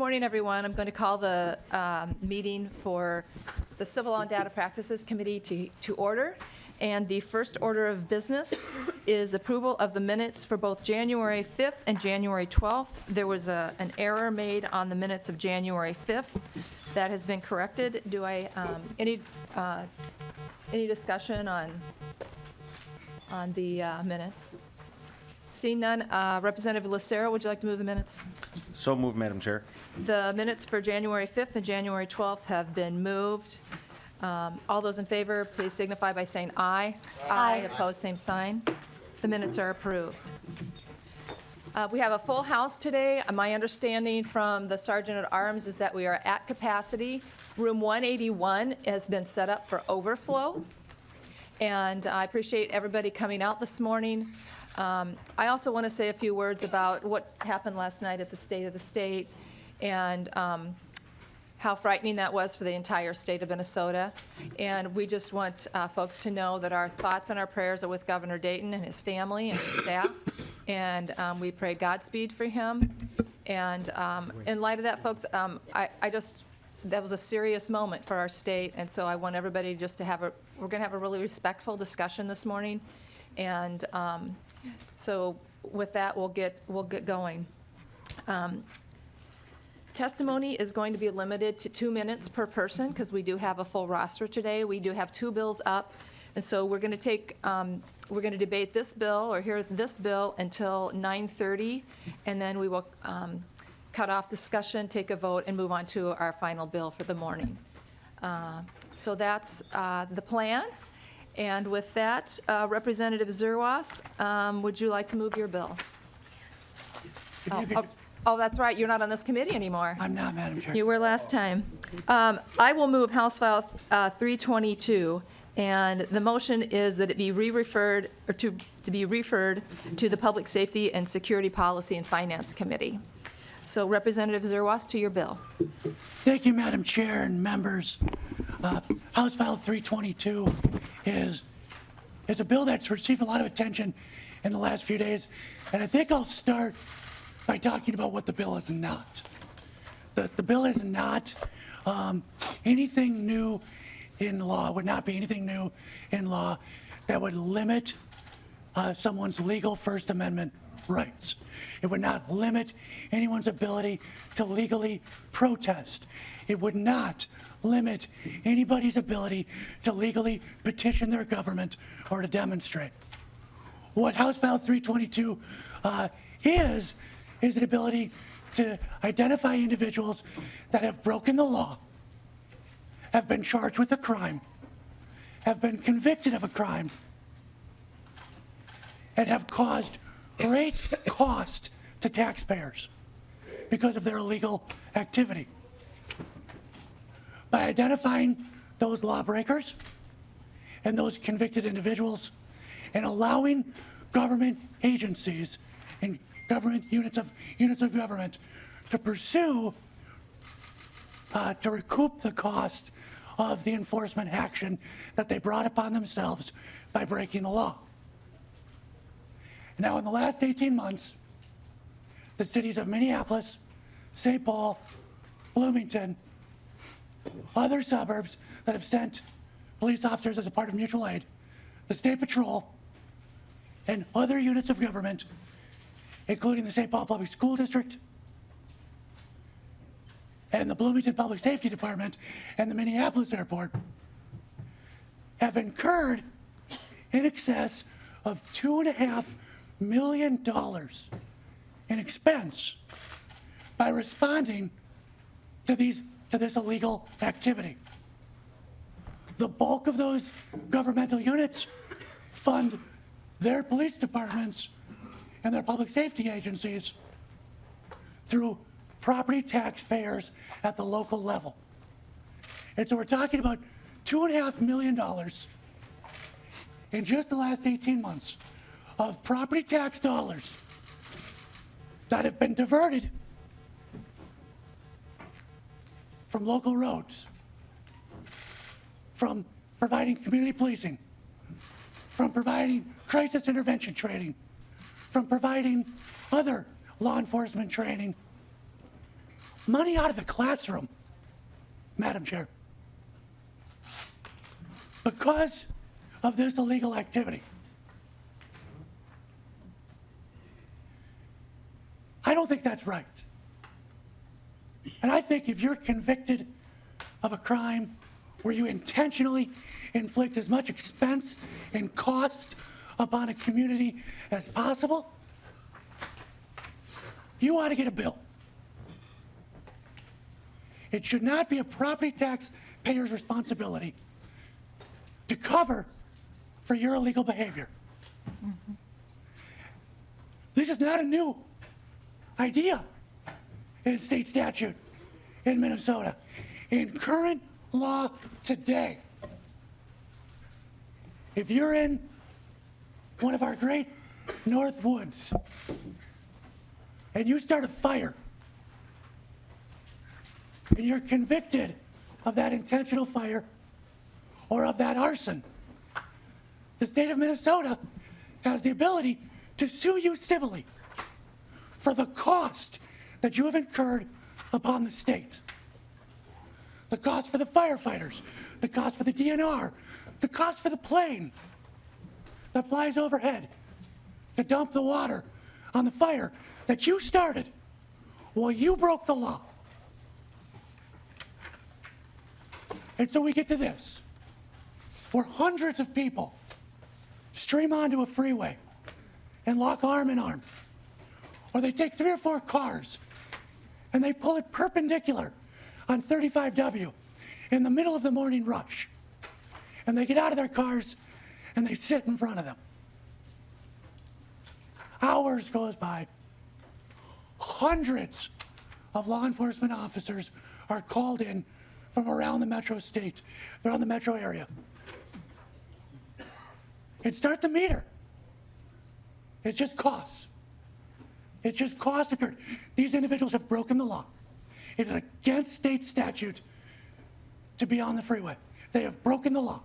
morning, everyone. I'm going to call the meeting for the Civil Law and Data Practices Committee to order. And the first order of business is approval of the minutes for both January 5th and January 12th. There was an error made on the minutes of January 5th. That has been corrected. Do I, any discussion on the minutes? Seeing none, Representative Lucero, would you like to move the minutes? So moved, Madam Chair. The minutes for January 5th and January 12th have been moved. All those in favor, please signify by saying aye. Aye. Opposed, same sign. The minutes are approved. We have a full house today. My understanding from the Sergeant at Arms is that we are at capacity. Room 181 has been set up for overflow. And I appreciate everybody coming out this morning. I also want to say a few words about what happened last night at the State of the State and how frightening that was for the entire state of Minnesota. And we just want folks to know that our thoughts and our prayers are with Governor Dayton and his family and his staff. And we pray Godspeed for him. And in light of that, folks, that was a serious moment for our state. And so I want everybody just to have we're going to have a really respectful discussion this morning. And so with that, we'll get going. Testimony is going to be limited to 2 minutes per person because we do have a full roster today. We do have 2 bills up, and so we're going to debate this bill or hear this bill until 9:30, and then we will cut off discussion, take a vote, and move on to our final bill for the morning. So that's the plan. And with that, Representative Zerwas, would you like to move your bill? Oh, that's right. You're not on this committee anymore. I'm not, Madam Chair. You were last time. I will move House File 322, and the motion is that it be re-referred or to be referred to the Public Safety and Security Policy and Finance Committee. So, Representative Zerwas, to your bill. Thank you, Madam Chair and members. House File 322 is a bill that's received a lot of attention in the last few days, and I think I'll start by talking about what the bill is not. The bill is not anything new in law, would not be anything new in law that would limit someone's legal First Amendment rights. It would not limit anyone's ability to legally protest. It would not limit anybody's ability to legally petition their government or to demonstrate. What House File 322 is an ability to identify individuals that have broken the law, have been charged with a crime, have been convicted of a crime, and have caused great cost to taxpayers because of their illegal activity. By identifying those lawbreakers and those convicted individuals and allowing government agencies and government units of government to pursue to recoup the cost of the enforcement action that they brought upon themselves by breaking the law. Now, in the last 18 months, the cities of Minneapolis, St. Paul, Bloomington, other suburbs that have sent police officers as a part of mutual aid, the State Patrol, and other units of government, including the St. Paul Public School District, and the Bloomington Public Safety Department, and the Minneapolis Airport, have incurred in excess of $2.5 million in expense by responding to this illegal activity. The bulk of those governmental units fund their police departments and their public safety agencies through property taxpayers at the local level. And so we're talking about $2.5 million in just the last 18 months of property tax dollars that have been diverted from local roads, from providing community policing, from providing crisis intervention training, from providing other law enforcement training, money out of the classroom, Madam Chair, because of this illegal activity. I don't think that's right. And I think if you're convicted of a crime where you intentionally inflict as much expense and cost upon a community as possible, you ought to get a bill. It should not be a property tax payer's responsibility to cover for your illegal behavior. This is not a new idea in state statute in Minnesota. In current law today, if you're in one of our great North Woods and you start a fire and you're convicted of that intentional fire or of that arson, the state of Minnesota has the ability to sue you civilly for the cost that you have incurred upon the state. The cost for the firefighters, the cost for the DNR, the cost for the plane that flies overhead to dump the water on the fire that you started while you broke the law. And so we get to this, where hundreds of people stream onto a freeway and lock arm in arm. Or they take 3 or 4 cars and they pull it perpendicular on 35W in the middle of the morning rush. And they get out of their cars and they sit in front of them. Hours goes by. Hundreds of law enforcement officers are called in from around the metro state, around the metro area. And start the meter. It's just costs. It's just costs incurred. These individuals have broken the law. It is against state statute to be on the freeway. They have broken the law.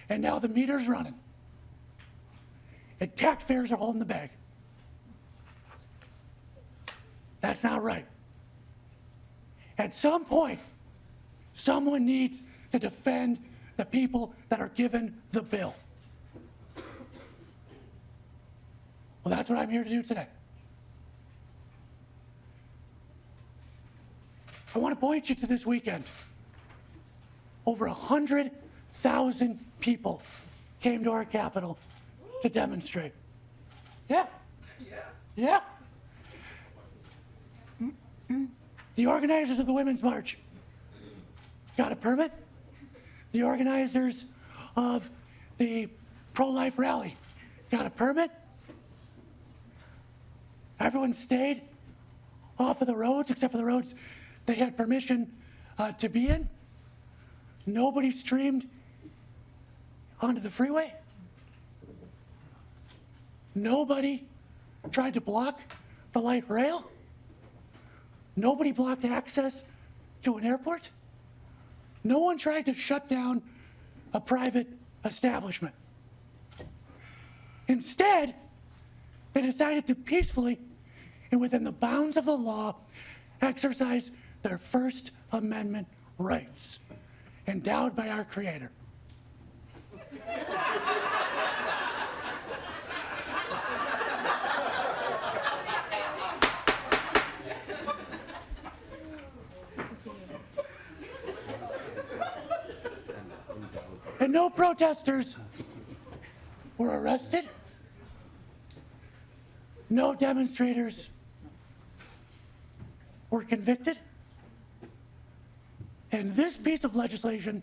And now the meter's running. And taxpayers are holding the bag. That's not right. At some point, someone needs to defend the people that are given the bill. Well, that's what I'm here to do today. I want to point you to this weekend. Over 100,000 people came to our Capitol to demonstrate. Yeah. Yeah. The organizers of the Women's March got a permit. The organizers of the pro-life rally got a permit. Everyone stayed off of the roads, except for the roads they had permission to be in. Nobody streamed onto the freeway. Nobody tried to block the light rail. Nobody blocked access to an airport. No one tried to shut down a private establishment. Instead, they decided to peacefully and within the bounds of the law exercise their First Amendment rights endowed by our Creator. And no protesters were arrested. No demonstrators were convicted. And this piece of legislation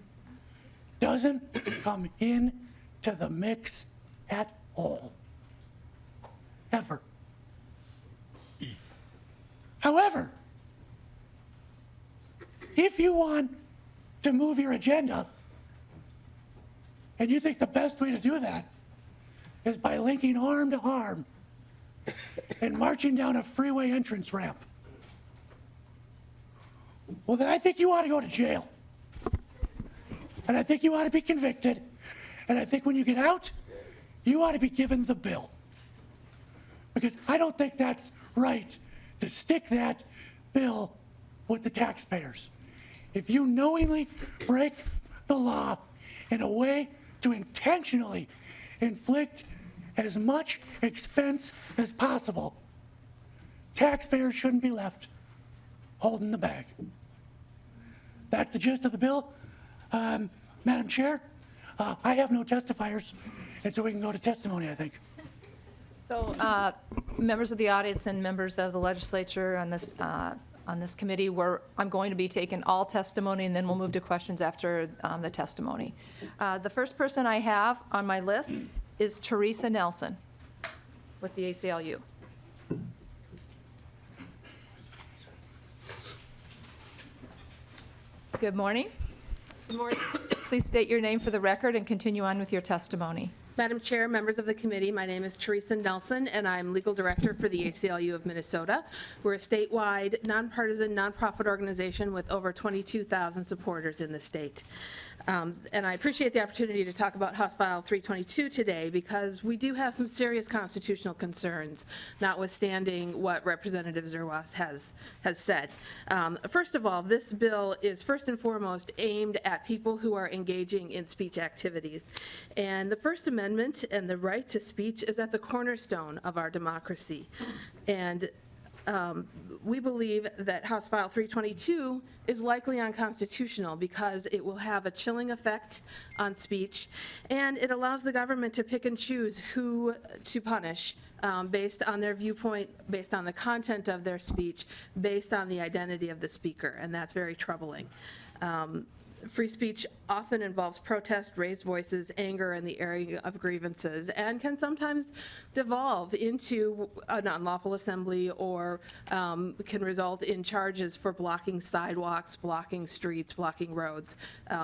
doesn't come into the mix at all. Ever. However, if you want to move your agenda, and you think the best way to do that is by linking arm to arm and marching down a freeway entrance ramp, well, then I think you ought to go to jail. And I think you ought to be convicted. And I think when you get out, you ought to be given the bill. Because I don't think that's right to stick that bill with the taxpayers. If you knowingly break the law in a way to intentionally inflict as much expense as possible, taxpayers shouldn't be left holding the bag. That's the gist of the bill. Madam Chair, I have no testifiers, and so we can go to testimony, I think. So, members of the audience and members of the legislature on this committee, I'm going to be taking all testimony, and then we'll move to questions after the testimony. The first person I have on my list is Teresa Nelson with the ACLU. Good morning. Good morning. Please state your name for the record and continue on with your testimony. Madam Chair, members of the committee, my name is Teresa Nelson, and I'm legal director for the ACLU of Minnesota. We're a statewide, nonpartisan, nonprofit organization with over 22,000 supporters in the state. And I appreciate the opportunity to talk about House File 322 today because we do have some serious constitutional concerns, notwithstanding what Representative Zerwas has said. First of all, this bill is first and foremost aimed at people who are engaging in speech activities. And the First Amendment and the right to speech is at the cornerstone of our democracy. And we believe that House File 322 is likely unconstitutional because it will have a chilling effect on speech, and it allows the government to pick and choose who to punish based on their viewpoint, based on the content of their speech, based on the identity of the speaker, and that's very troubling. Free speech often involves protest, raised voices, anger, and the airing of grievances, and can sometimes devolve into an unlawful assembly or can result in charges for blocking sidewalks, blocking streets, blocking roads,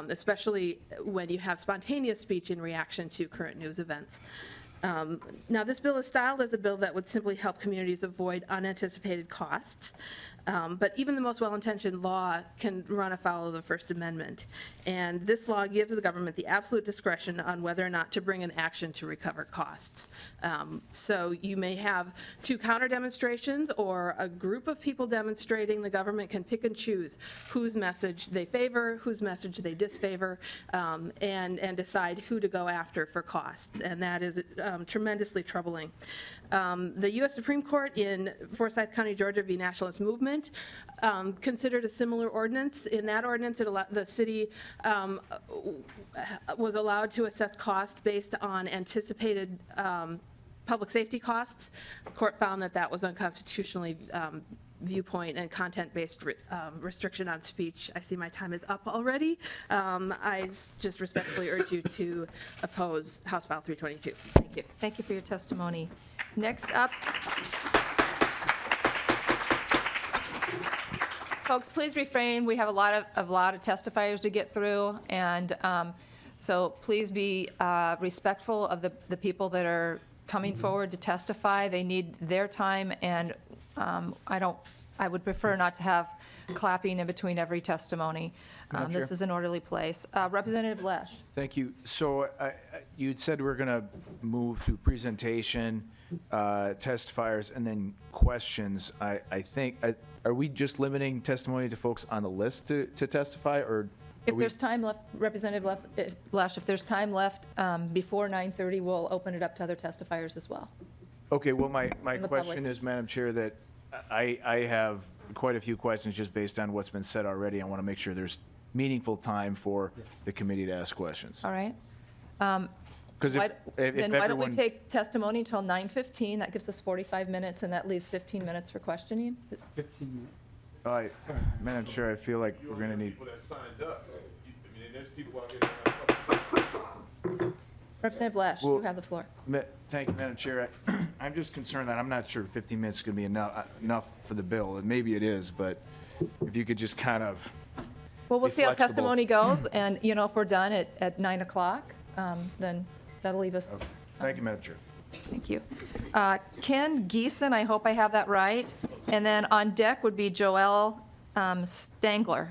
especially when you have spontaneous speech in reaction to current news events. Now, this bill is styled as a bill that would simply help communities avoid unanticipated costs, but even the most well-intentioned law can run afoul of the First Amendment. And this law gives the government the absolute discretion on whether or not to bring an action to recover costs. So you may have two counter demonstrations or a group of people demonstrating. The government can pick and choose whose message they favor, whose message they disfavor, and decide who to go after for costs. And that is tremendously troubling. The U.S. Supreme Court in Forsyth County, Georgia v. Nationalist Movement considered a similar ordinance. In that ordinance, the city was allowed to assess cost based on anticipated public safety costs. The court found that that was unconstitutionally viewpoint and content-based restriction on speech. I see my time is up already. I just respectfully urge you to oppose House File 322. Thank you. Thank you for your testimony. Next up, folks, please refrain. We have a lot of testifiers to get through, and so please be respectful of the people that are coming forward to testify. They need their time, and I would prefer not to have clapping in between every testimony. This is an orderly place. Representative Lesh. Thank you. So you'd said we're going to move to presentation, testifiers, and then questions. I think, are we just limiting testimony to folks on the list to testify, or? If there's time left, Representative Lesh, if there's time left before 9:30, we'll open it up to other testifiers as well. Okay, well, my the question public. is, Madam Chair, that I have quite a few questions just based on what's been said already. I want to make sure there's meaningful time for the committee to ask questions. All right? Because if Then why don't we everyone, take testimony until 9:15? That gives us 45 minutes, and that leaves 15 minutes for questioning. 15 minutes. Madam Chair, I feel like we're going to need. People that signed up. I mean, there's people out here. Representative Lesh, you Well- have the floor. Thank you, Madam Chair. I'm just concerned that I'm not sure 15 minutes is going to be enough for the bill, and maybe it is, but if you could just kind of. Well, we'll be see how flexible. testimony goes, and, if we're done at 9 o'clock, then that'll leave us. Thank you, Madam Chair. Thank you. Ken Geeson, I hope I have that right. And then on deck would be Joelle Stangler.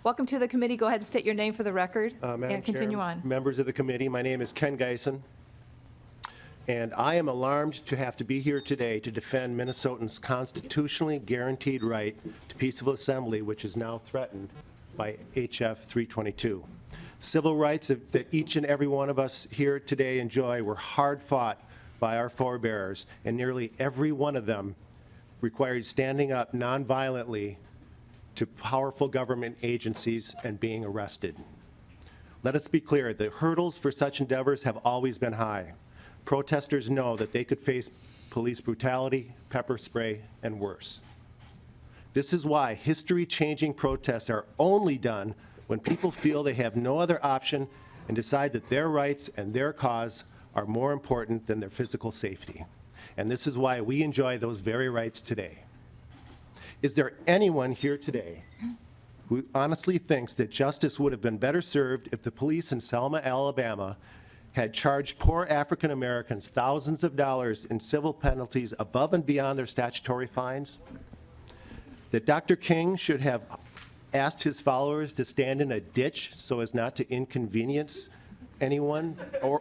Welcome to the committee. Go ahead and state your name for the record Madam and continue Chair, on. Members of the committee, my name is Ken Geisen, And I am alarmed to have to be here today to defend Minnesotans' constitutionally guaranteed right to peaceful assembly, which is now threatened by HF 322. Civil rights that each and every one of us here today enjoy were hard fought by our forebears, and nearly every one of them required standing up nonviolently to powerful government agencies and being arrested. Let us be clear, the hurdles for such endeavors have always been high. Protesters know that they could face police brutality, pepper spray, and worse. This is why history-changing protests are only done when people feel they have no other option and decide that their rights and their cause are more important than their physical safety. And this is why we enjoy those very rights today. Is there anyone here today who honestly thinks that justice would have been better served if the police in Selma, Alabama had charged poor African Americans thousands of dollars in civil penalties above and beyond their statutory fines? That Dr. King should have asked his followers to stand in a ditch so as not to inconvenience anyone, or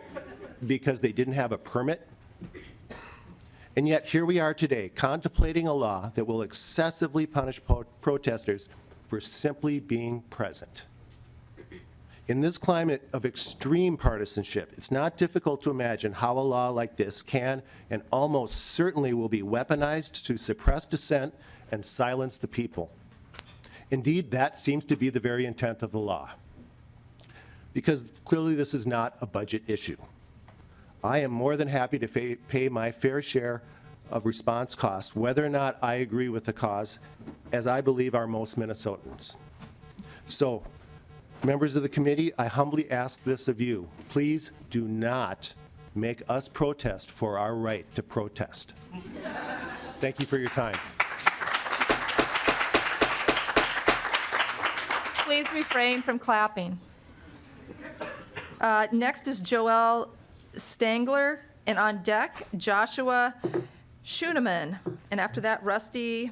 because they didn't have a permit? And yet here we are today, contemplating a law that will excessively punish protesters for simply being present. In this climate of extreme partisanship, it's not difficult to imagine how a law like this can and almost certainly will be weaponized to suppress dissent and silence the people. Indeed, that seems to be the very intent of the law, because clearly this is not a budget issue. I am more than happy to pay my fair share of response costs, whether or not I agree with the cause, as I believe are most Minnesotans. So, members of the committee, I humbly ask this of you. Please do not make us protest for our right to protest. Thank you for your time. Please refrain from clapping. Next is Joel Stangler, and on deck, Joshua Schooneman, and after that, Rusty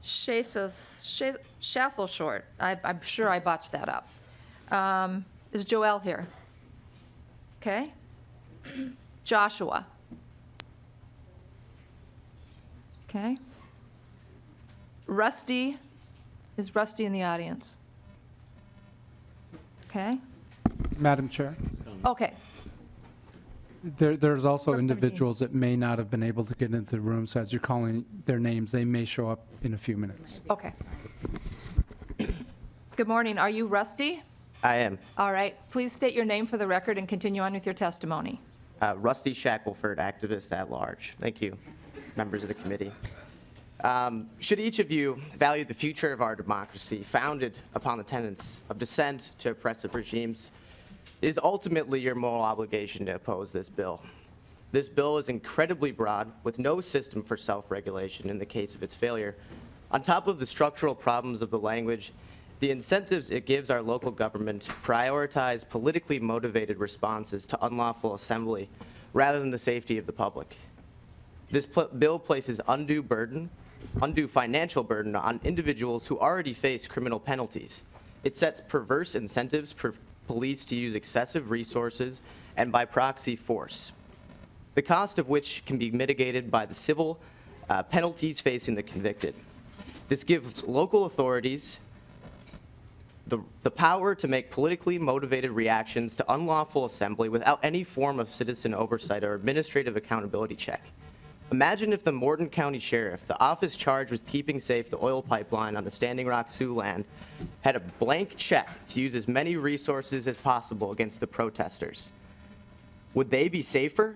Shasselshort. I'm sure I botched that up. Is Joel here? Okay. Joshua. Okay. Rusty, is Rusty in the audience? Okay. Madam Chair, Okay. there's also Or 17. individuals that may not have been able to get into the room, so as you're calling their names, they may show up in a few minutes. Okay. Good morning. Are you Rusty? I am. All right. Please state your name for the record and continue on with your testimony. Rusty Shackelford, activist at large. Thank you, members of the committee. Should each of you value the future of our democracy founded upon the tenets of dissent to oppressive regimes, it is ultimately your moral obligation to oppose this bill. This bill is incredibly broad, with no system for self-regulation in the case of its failure. On top of the structural problems of the language, the incentives it gives our local government prioritize politically motivated responses to unlawful assembly rather than the safety of the public. This bill places undue financial burden on individuals who already face criminal penalties. It sets perverse incentives for police to use excessive resources and by proxy force, the cost of which can be mitigated by the civil penalties facing the convicted. This gives local authorities the power to make politically motivated reactions to unlawful assembly without any form of citizen oversight or administrative accountability check. Imagine if the Morton County Sheriff, the office charged with keeping safe the oil pipeline on the Standing Rock Sioux land, had a blank check to use as many resources as possible against the protesters. Would they be safer?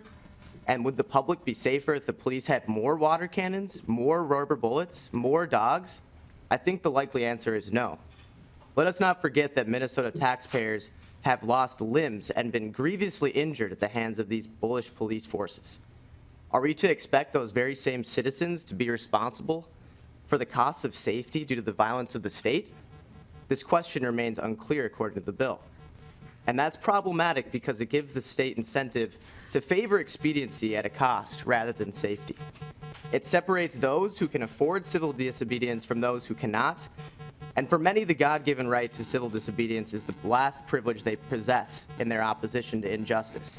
And would the public be safer if the police had more water cannons, more rubber bullets, more dogs? I think the likely answer is no. Let us not forget that Minnesota taxpayers have lost limbs and been grievously injured at the hands of these bullish police forces. Are we to expect those very same citizens to be responsible for the costs of safety due to the violence of the state? This question remains unclear according to the bill. And that's problematic because it gives the state incentive to favor expediency at a cost rather than safety. It separates those who can afford civil disobedience from those who cannot. And for many, the God-given right to civil disobedience is the last privilege they possess in their opposition to injustice.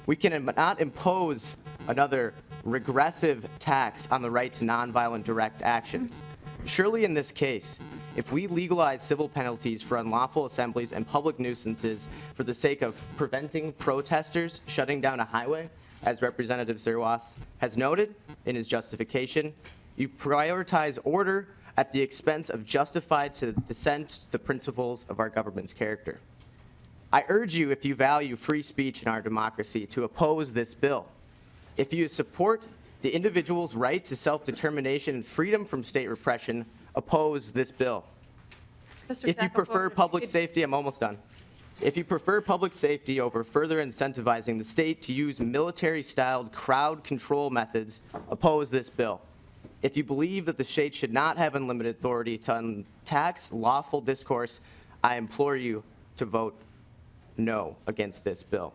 We cannot impose another regressive tax on the right to nonviolent direct actions. Surely in this case, if we legalize civil penalties for unlawful assemblies and public nuisances for the sake of preventing protesters shutting down a highway, as Representative Zerwas has noted in his justification, you prioritize order at the expense of justified dissent to the principles of our government's character. I urge you, if you value free speech in our democracy, to oppose this bill. If you support the individual's right to self-determination and freedom from state repression, oppose this bill. Mr. If you prefer Shackelford, public if you safety, I'm almost done. If you prefer public safety over further incentivizing the state to use military-styled crowd control methods, oppose this bill. If you believe that the state should not have unlimited authority to tax lawful discourse, I implore you to vote no against this bill.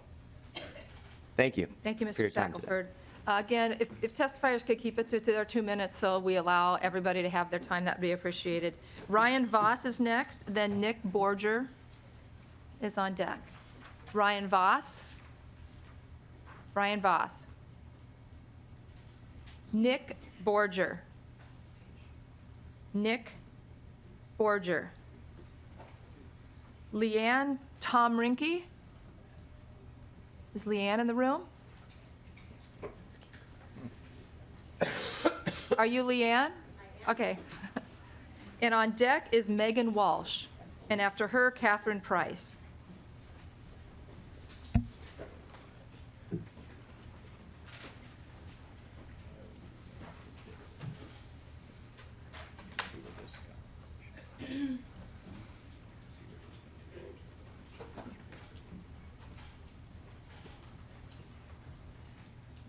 Thank you. Thank you, for Mr. your time today. Shackelford. Again, if testifiers could keep it to their 2 minutes, so we allow everybody to have their time, that would be appreciated. Ryan Voss is next, then Nick Borger is on deck. Ryan Voss. Ryan Voss. Nick Borger. Nick Borger. Leanne Tomrinke. Is Leanne in the room? Are you Leanne? Okay. And on deck is Megan Walsh, and after her, Catherine Price.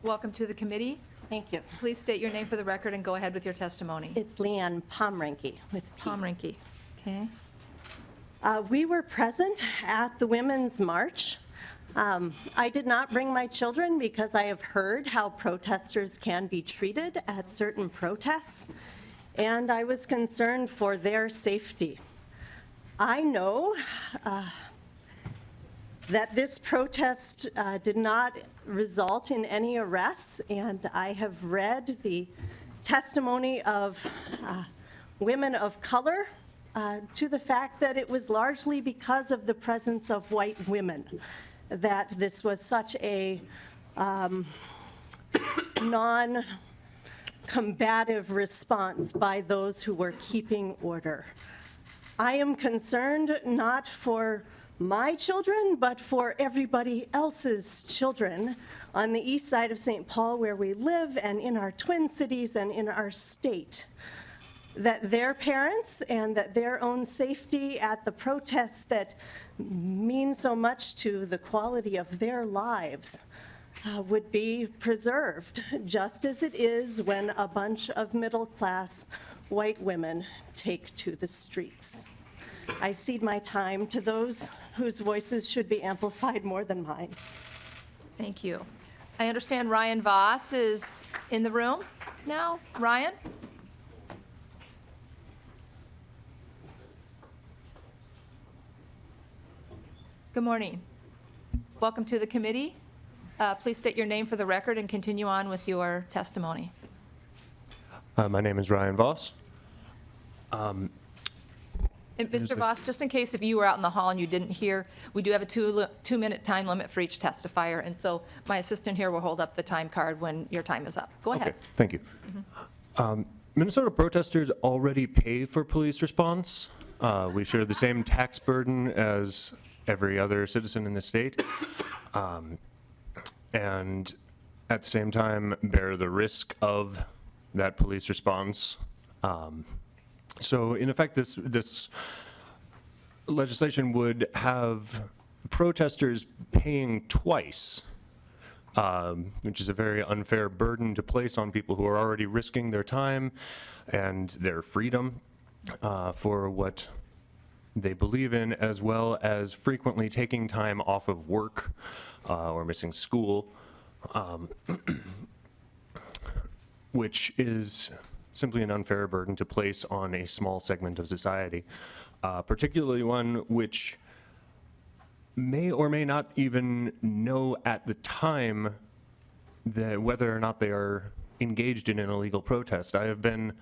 Welcome to the committee. Thank you. Please state your name for the record and go ahead with your testimony. It's Leanne Pomrenke with P. Pomrinke. Okay. We were present at the Women's March. I did not bring my children because I have heard how protesters can be treated at certain protests, and I was concerned for their safety. I know that this protest did not result in any arrests, and I have read the testimony of women of color to the fact that it was largely because of the presence of white women that this was such a non-combative response by those who were keeping order. I am concerned not for my children, but for everybody else's children on the east side of St. Paul where we live and in our twin cities and in our state, that their parents and that their own safety at the protests that mean so much to the quality of their lives would be preserved, just as it is when a bunch of middle-class white women take to the streets. I cede my time to those whose voices should be amplified more than mine. Thank you. I understand Ryan Voss is in the room now. Ryan? Good morning. Welcome to the committee. Please state your name for the record and continue on with your testimony. My name is Ryan Voss. And Mr. Voss, just in case if you were out in the hall and you didn't hear, we do have a two-minute time limit for each testifier, and so my assistant here will hold up the time card when your time is up. Go ahead. Okay, thank you. Minnesota protesters already pay for police response. We share the same tax burden as every other citizen in the state, and at the same time bear the risk of that police response. So in effect, this legislation would have protesters paying twice, which is a very unfair burden to place on people who are already risking their time and their freedom for what they believe in, as well as frequently taking time off of work or missing school, which is simply an unfair burden to place on a small segment of society, particularly one which may or may not even know at the time whether or not they are engaged in an illegal protest. I have been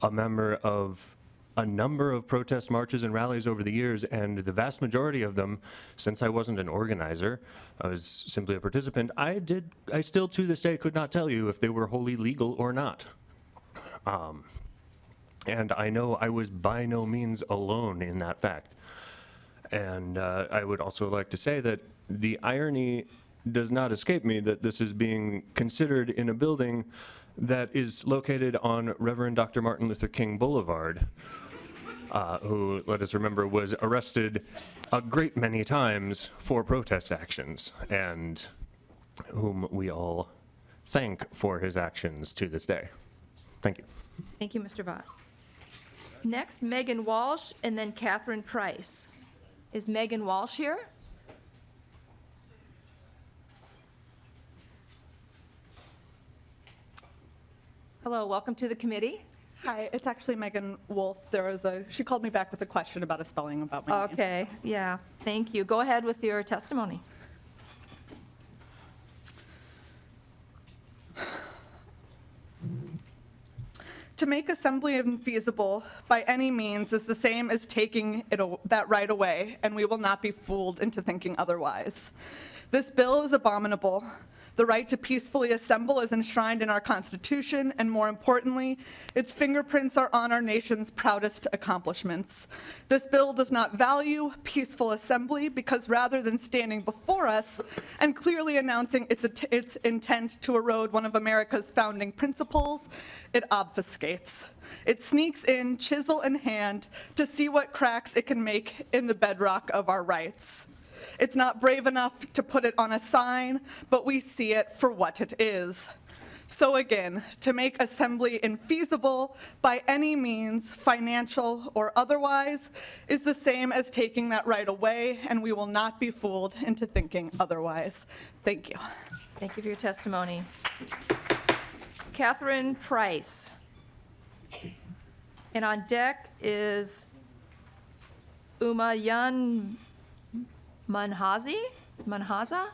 a member of a number of protest marches and rallies over the years, and the vast majority of them, since I wasn't an organizer, I was simply a participant, I still to this day could not tell you if they were wholly legal or not. And I know I was by no means alone in that fact. And I would also like to say that the irony does not escape me that this is being considered in a building that is located on Reverend Dr. Martin Luther King Boulevard, who, let us remember, was arrested a great many times for protest actions, and whom we all thank for his actions to this day. Thank you. Thank you, Mr. Voss. Next, Megan Walsh, and then Catherine Price. Is Megan Walsh here? Hello, welcome to the committee. Hi, it's actually Megan Wolf. She called me back with a question about a spelling about my name. Okay, yeah, thank you. Go ahead with your testimony. To make assembly infeasible by any means is the same as taking that right away, and we will not be fooled into thinking otherwise. This bill is abominable. The right to peacefully assemble is enshrined in our Constitution, and more importantly, its fingerprints are on our nation's proudest accomplishments. This bill does not value peaceful assembly because rather than standing before us and clearly announcing its intent to erode one of America's founding principles, it obfuscates. It sneaks in, chisel in hand, to see what cracks it can make in the bedrock of our rights. It's not brave enough to put it on a sign, but we see it for what it is. So again, to make assembly infeasible by any means, financial or otherwise, is the same as taking that right away, and we will not be fooled into thinking otherwise. Thank you. Thank you for your testimony. Catherine Price. And on deck is Umayan Manhaza?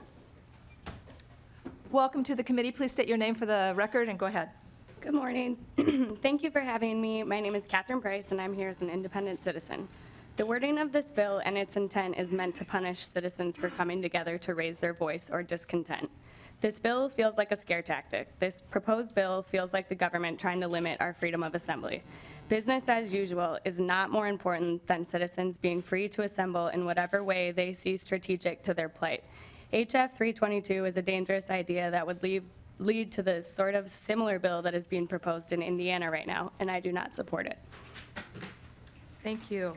Welcome to the committee. Please state your name for the record and go ahead. Good morning. Thank you for having me. My name is Catherine Price, and I'm here as an independent citizen. The wording of this bill and its intent is meant to punish citizens for coming together to raise their voice or discontent. This bill feels like a scare tactic. This proposed bill feels like the government trying to limit our freedom of assembly. Business as usual is not more important than citizens being free to assemble in whatever way they see strategic to their plight. HF 322 is a dangerous idea that would lead to the sort of similar bill that is being proposed in Indiana right now, and I do not support it. Thank you.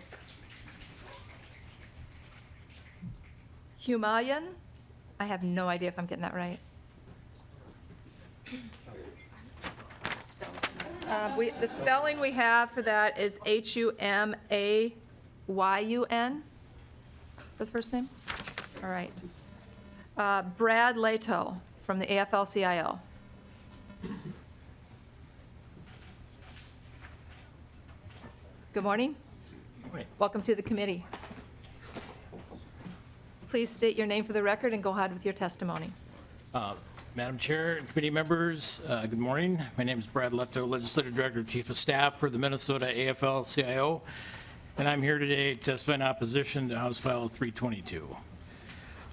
Humayan? I have no idea if I'm getting that right. The spelling we have for that is Humayun for the first name? All right. Brad Leto from the AFL-CIO. Good morning. Welcome to the committee. Please state your name for the record and go ahead with your testimony. Madam Chair and committee members, good morning. My name is Brad Leto, Legislative Director, Chief of Staff for the Minnesota AFL-CIO, and I'm here today to testify in opposition to House File 322.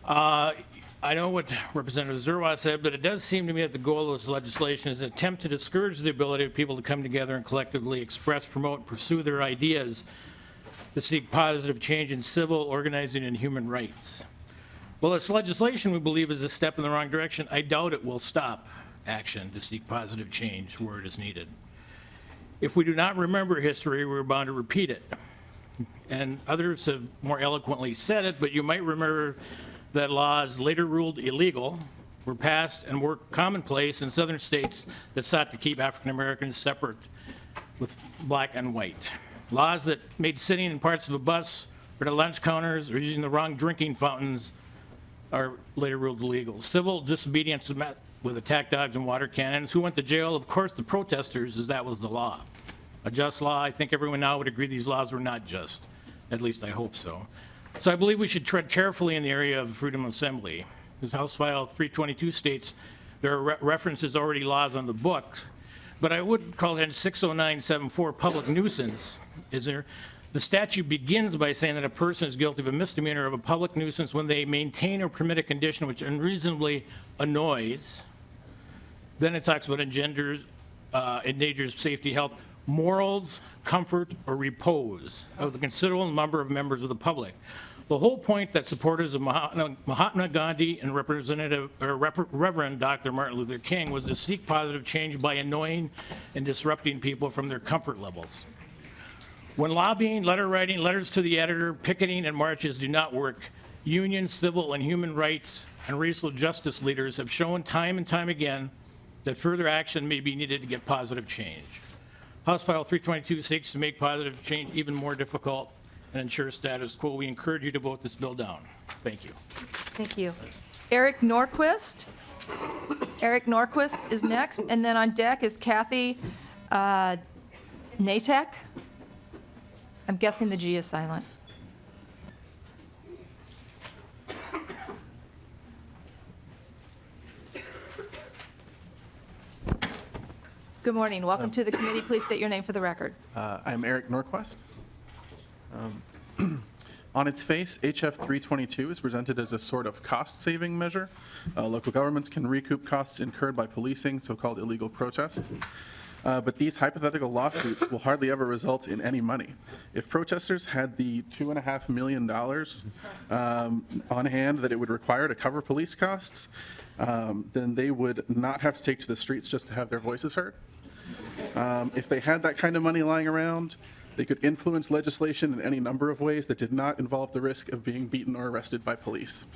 I know what Representative Zerwas said, but it does seem to me that the goal of this legislation is an attempt to discourage the ability of people to come together and collectively express, promote, and pursue their ideas to seek positive change in civil, organizing, and human rights. Well, this legislation, we believe, is a step in the wrong direction. I doubt it will stop action to seek positive change where it is needed. If we do not remember history, we're bound to repeat it. And others have more eloquently said it, but you might remember that laws later ruled illegal were passed and were commonplace in southern states that sought to keep African Americans separate with black and white. Laws that made sitting in parts of a bus or at lunch counters or using the wrong drinking fountains are later ruled illegal. Civil disobedience was met with attack dogs and water cannons. Who went to jail? Of course, the protesters, as that was the law. A just law. I think everyone now would agree these laws were not just. At least I hope so. So I believe we should tread carefully in the area of freedom of assembly. As House File 322 states, There are references already laws on the books, but I would call it in 60974 public nuisance. Is there? The statute begins by saying that a person is guilty of a misdemeanor of a public nuisance when they maintain or permit a condition which unreasonably annoys. Then it talks about endangers safety, health, morals, comfort, or repose of the considerable number of members of the public. The whole point that supporters of Mahatma Gandhi and Reverend Dr. Martin Luther King was to seek positive change by annoying and disrupting people from their comfort levels. When lobbying, letter writing, letters to the editor, picketing, and marches do not work, unions, civil, and human rights and racial justice leaders have shown time and time again that further action may be needed to get positive change. House File 322 seeks to make positive change even more difficult and ensure status quo. We encourage you to vote this bill down. Thank you. Thank you. Eric Norquist. Eric Norquist is next, and then on deck is Kathy Natek. I'm guessing the G is silent. Good morning. Welcome to the committee. Please state your name for the record. I'm Eric Norquist. On its face, HF 322 is presented as a sort of cost-saving measure. Local governments can recoup costs incurred by policing so-called illegal protest. But these hypothetical lawsuits will hardly ever result in any money. If protesters had the $2.5 million on hand that it would require to cover police costs, then they would not have to take to the streets just to have their voices heard. If they had that kind of money lying around, they could influence legislation in any number of ways that did not involve the risk of being beaten or arrested by police.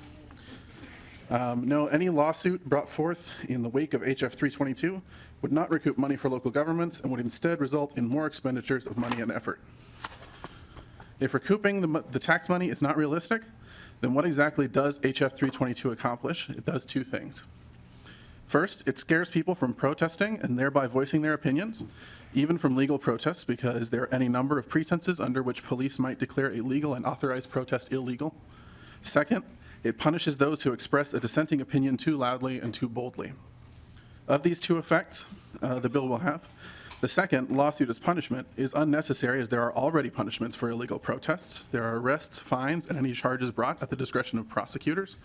No, any lawsuit brought forth in the wake of HF 322 would not recoup money for local governments and would instead result in more expenditures of money and effort. If recouping the tax money is not realistic, then what exactly does HF 322 accomplish? It does two things. First, it scares people from protesting and thereby voicing their opinions, even from legal protests, because there are any number of pretenses under which police might declare a legal and authorized protest illegal. Second, it punishes those who express a dissenting opinion too loudly and too boldly. Of these two effects the bill will have, the second, lawsuit as punishment, is unnecessary as there are already punishments for illegal protests. There are arrests, fines, and any charges brought at the discretion of prosecutors.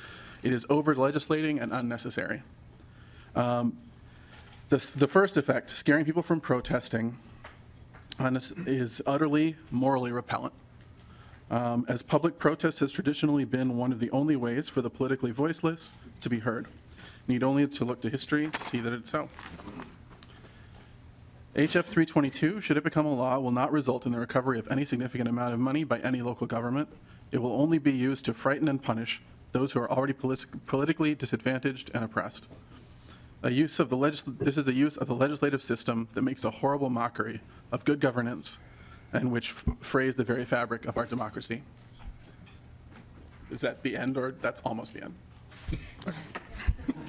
It is over-legislating and unnecessary. The first effect, scaring people from protesting, is utterly morally repellent. As public protest has traditionally been one of the only ways for the politically voiceless to be heard. Need only to look to history to see that it's so. HF 322, should it become a law, will not result in the recovery of any significant amount of money by any local government. It will only be used to frighten and punish those who are already politically disadvantaged and oppressed. This is a use of the legislative system that makes a horrible mockery of good governance and which frays the very fabric of our democracy. Is that the end, or that's almost the end?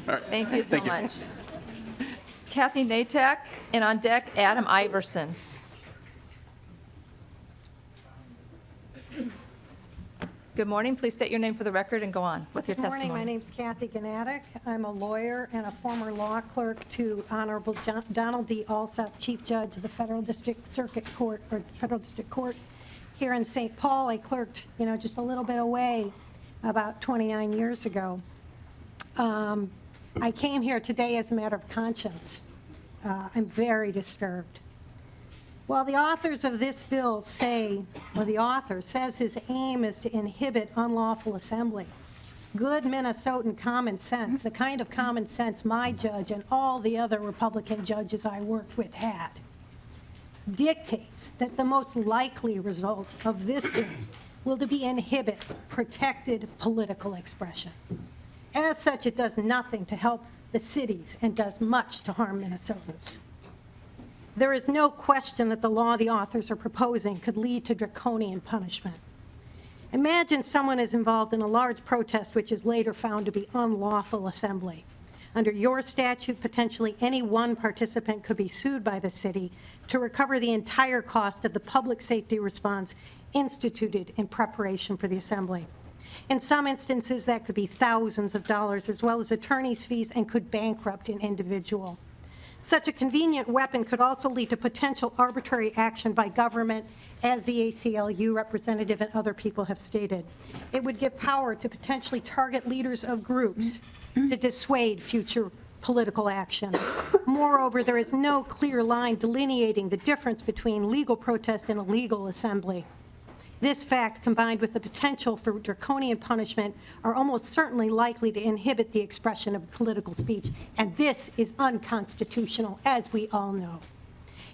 All right. Thank you so much. Kathy Natek, and on deck, Adam Iverson. Good morning. Please state your name for the record and go on with your testimony. Good morning. My name's Kathy Ganatic. I'm a lawyer and a former law clerk to Honorable Donald D. Alsop, Chief Judge of the Federal District Circuit Court, or Federal District Court here in St. Paul. I clerked, just a little bit away about 29 years ago. I came here today as a matter of conscience. I'm very disturbed. Well, the authors of this bill say, or the author says his aim is to inhibit unlawful assembly. Good Minnesotan common sense, the kind of common sense my judge and all the other Republican judges I worked with had, dictates that the most likely result of this bill will to be inhibit protected political expression. As such, it does nothing to help the cities and does much to harm Minnesotans. There is no question that the law the authors are proposing could lead to draconian punishment. Imagine someone is involved in a large protest which is later found to be unlawful assembly. Under your statute, potentially any one participant could be sued by the city to recover the entire cost of the public safety response instituted in preparation for the assembly. In some instances, that could be thousands of dollars, as well as attorney's fees, and could bankrupt an individual. Such a convenient weapon could also lead to potential arbitrary action by government, as the ACLU representative and other people have stated. It would give power to potentially target leaders of groups to dissuade future political action. Moreover, there is no clear line delineating the difference between legal protest and illegal assembly. This fact, combined with the potential for draconian punishment, are almost certainly likely to inhibit the expression of political speech, and this is unconstitutional, as we all know.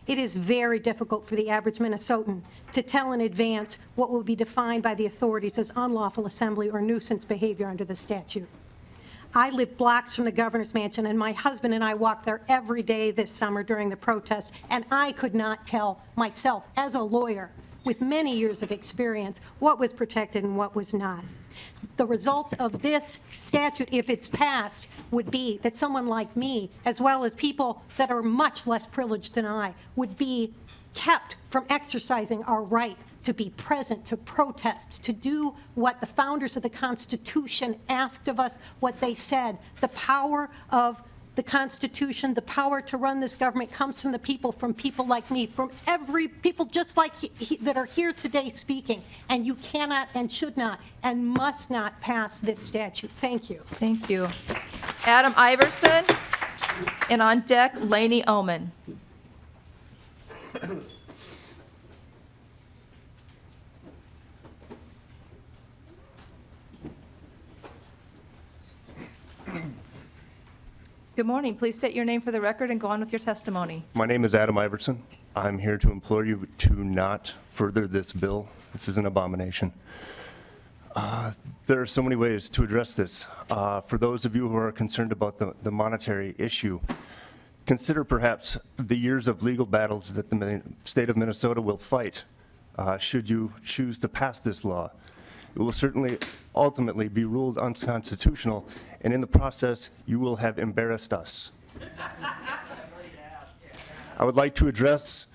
It is very difficult for the average Minnesotan to tell in advance what will be defined by the authorities as unlawful assembly or nuisance behavior under the statute. I live blocks from the governor's mansion, and my husband and I walk there every day this summer during the protest, and I could not tell myself, as a lawyer with many years of experience, what was protected and what was not. The results of this statute, if it's passed, would be that someone like me, as well as people that are much less privileged than I, would be kept from exercising our right to be present, to protest, to do what the founders of the Constitution asked of us, what they said. The power of the Constitution, the power to run this government comes from people like me, from every people just like that are here today speaking. And you cannot and should not and must not pass this statute. Thank you. Thank you. Adam Iverson, and on deck, Laney Oman. Good morning. Please state your name for the record and go on with your testimony. My name is Adam Iverson. I'm here to implore you to not further this bill. This is an abomination. There are so many ways to address this. For those of you who are concerned about the monetary issue, consider perhaps the years of legal battles that the state of Minnesota will fight should you choose to pass this law. It will certainly ultimately be ruled unconstitutional, and in the process, you will have embarrassed us. I would like to address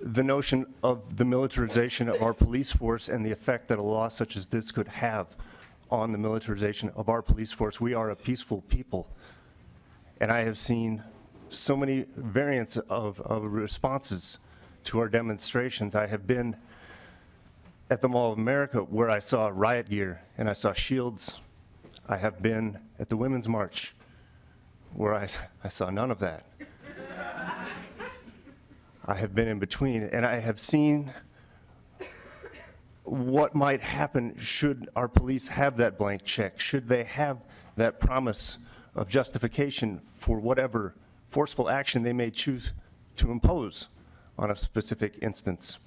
the notion of the militarization of our police force and the effect that a law such as this could have on the militarization of our police force. We are a peaceful people, and I have seen so many variants of responses to our demonstrations. I have been at the Mall of America where I saw riot gear and I saw shields. I have been at the Women's March where I saw none of that. I have been in between, and I have seen what might happen should our police have that blank check, should they have that promise of justification for whatever forceful action they may choose to impose on a specific instance.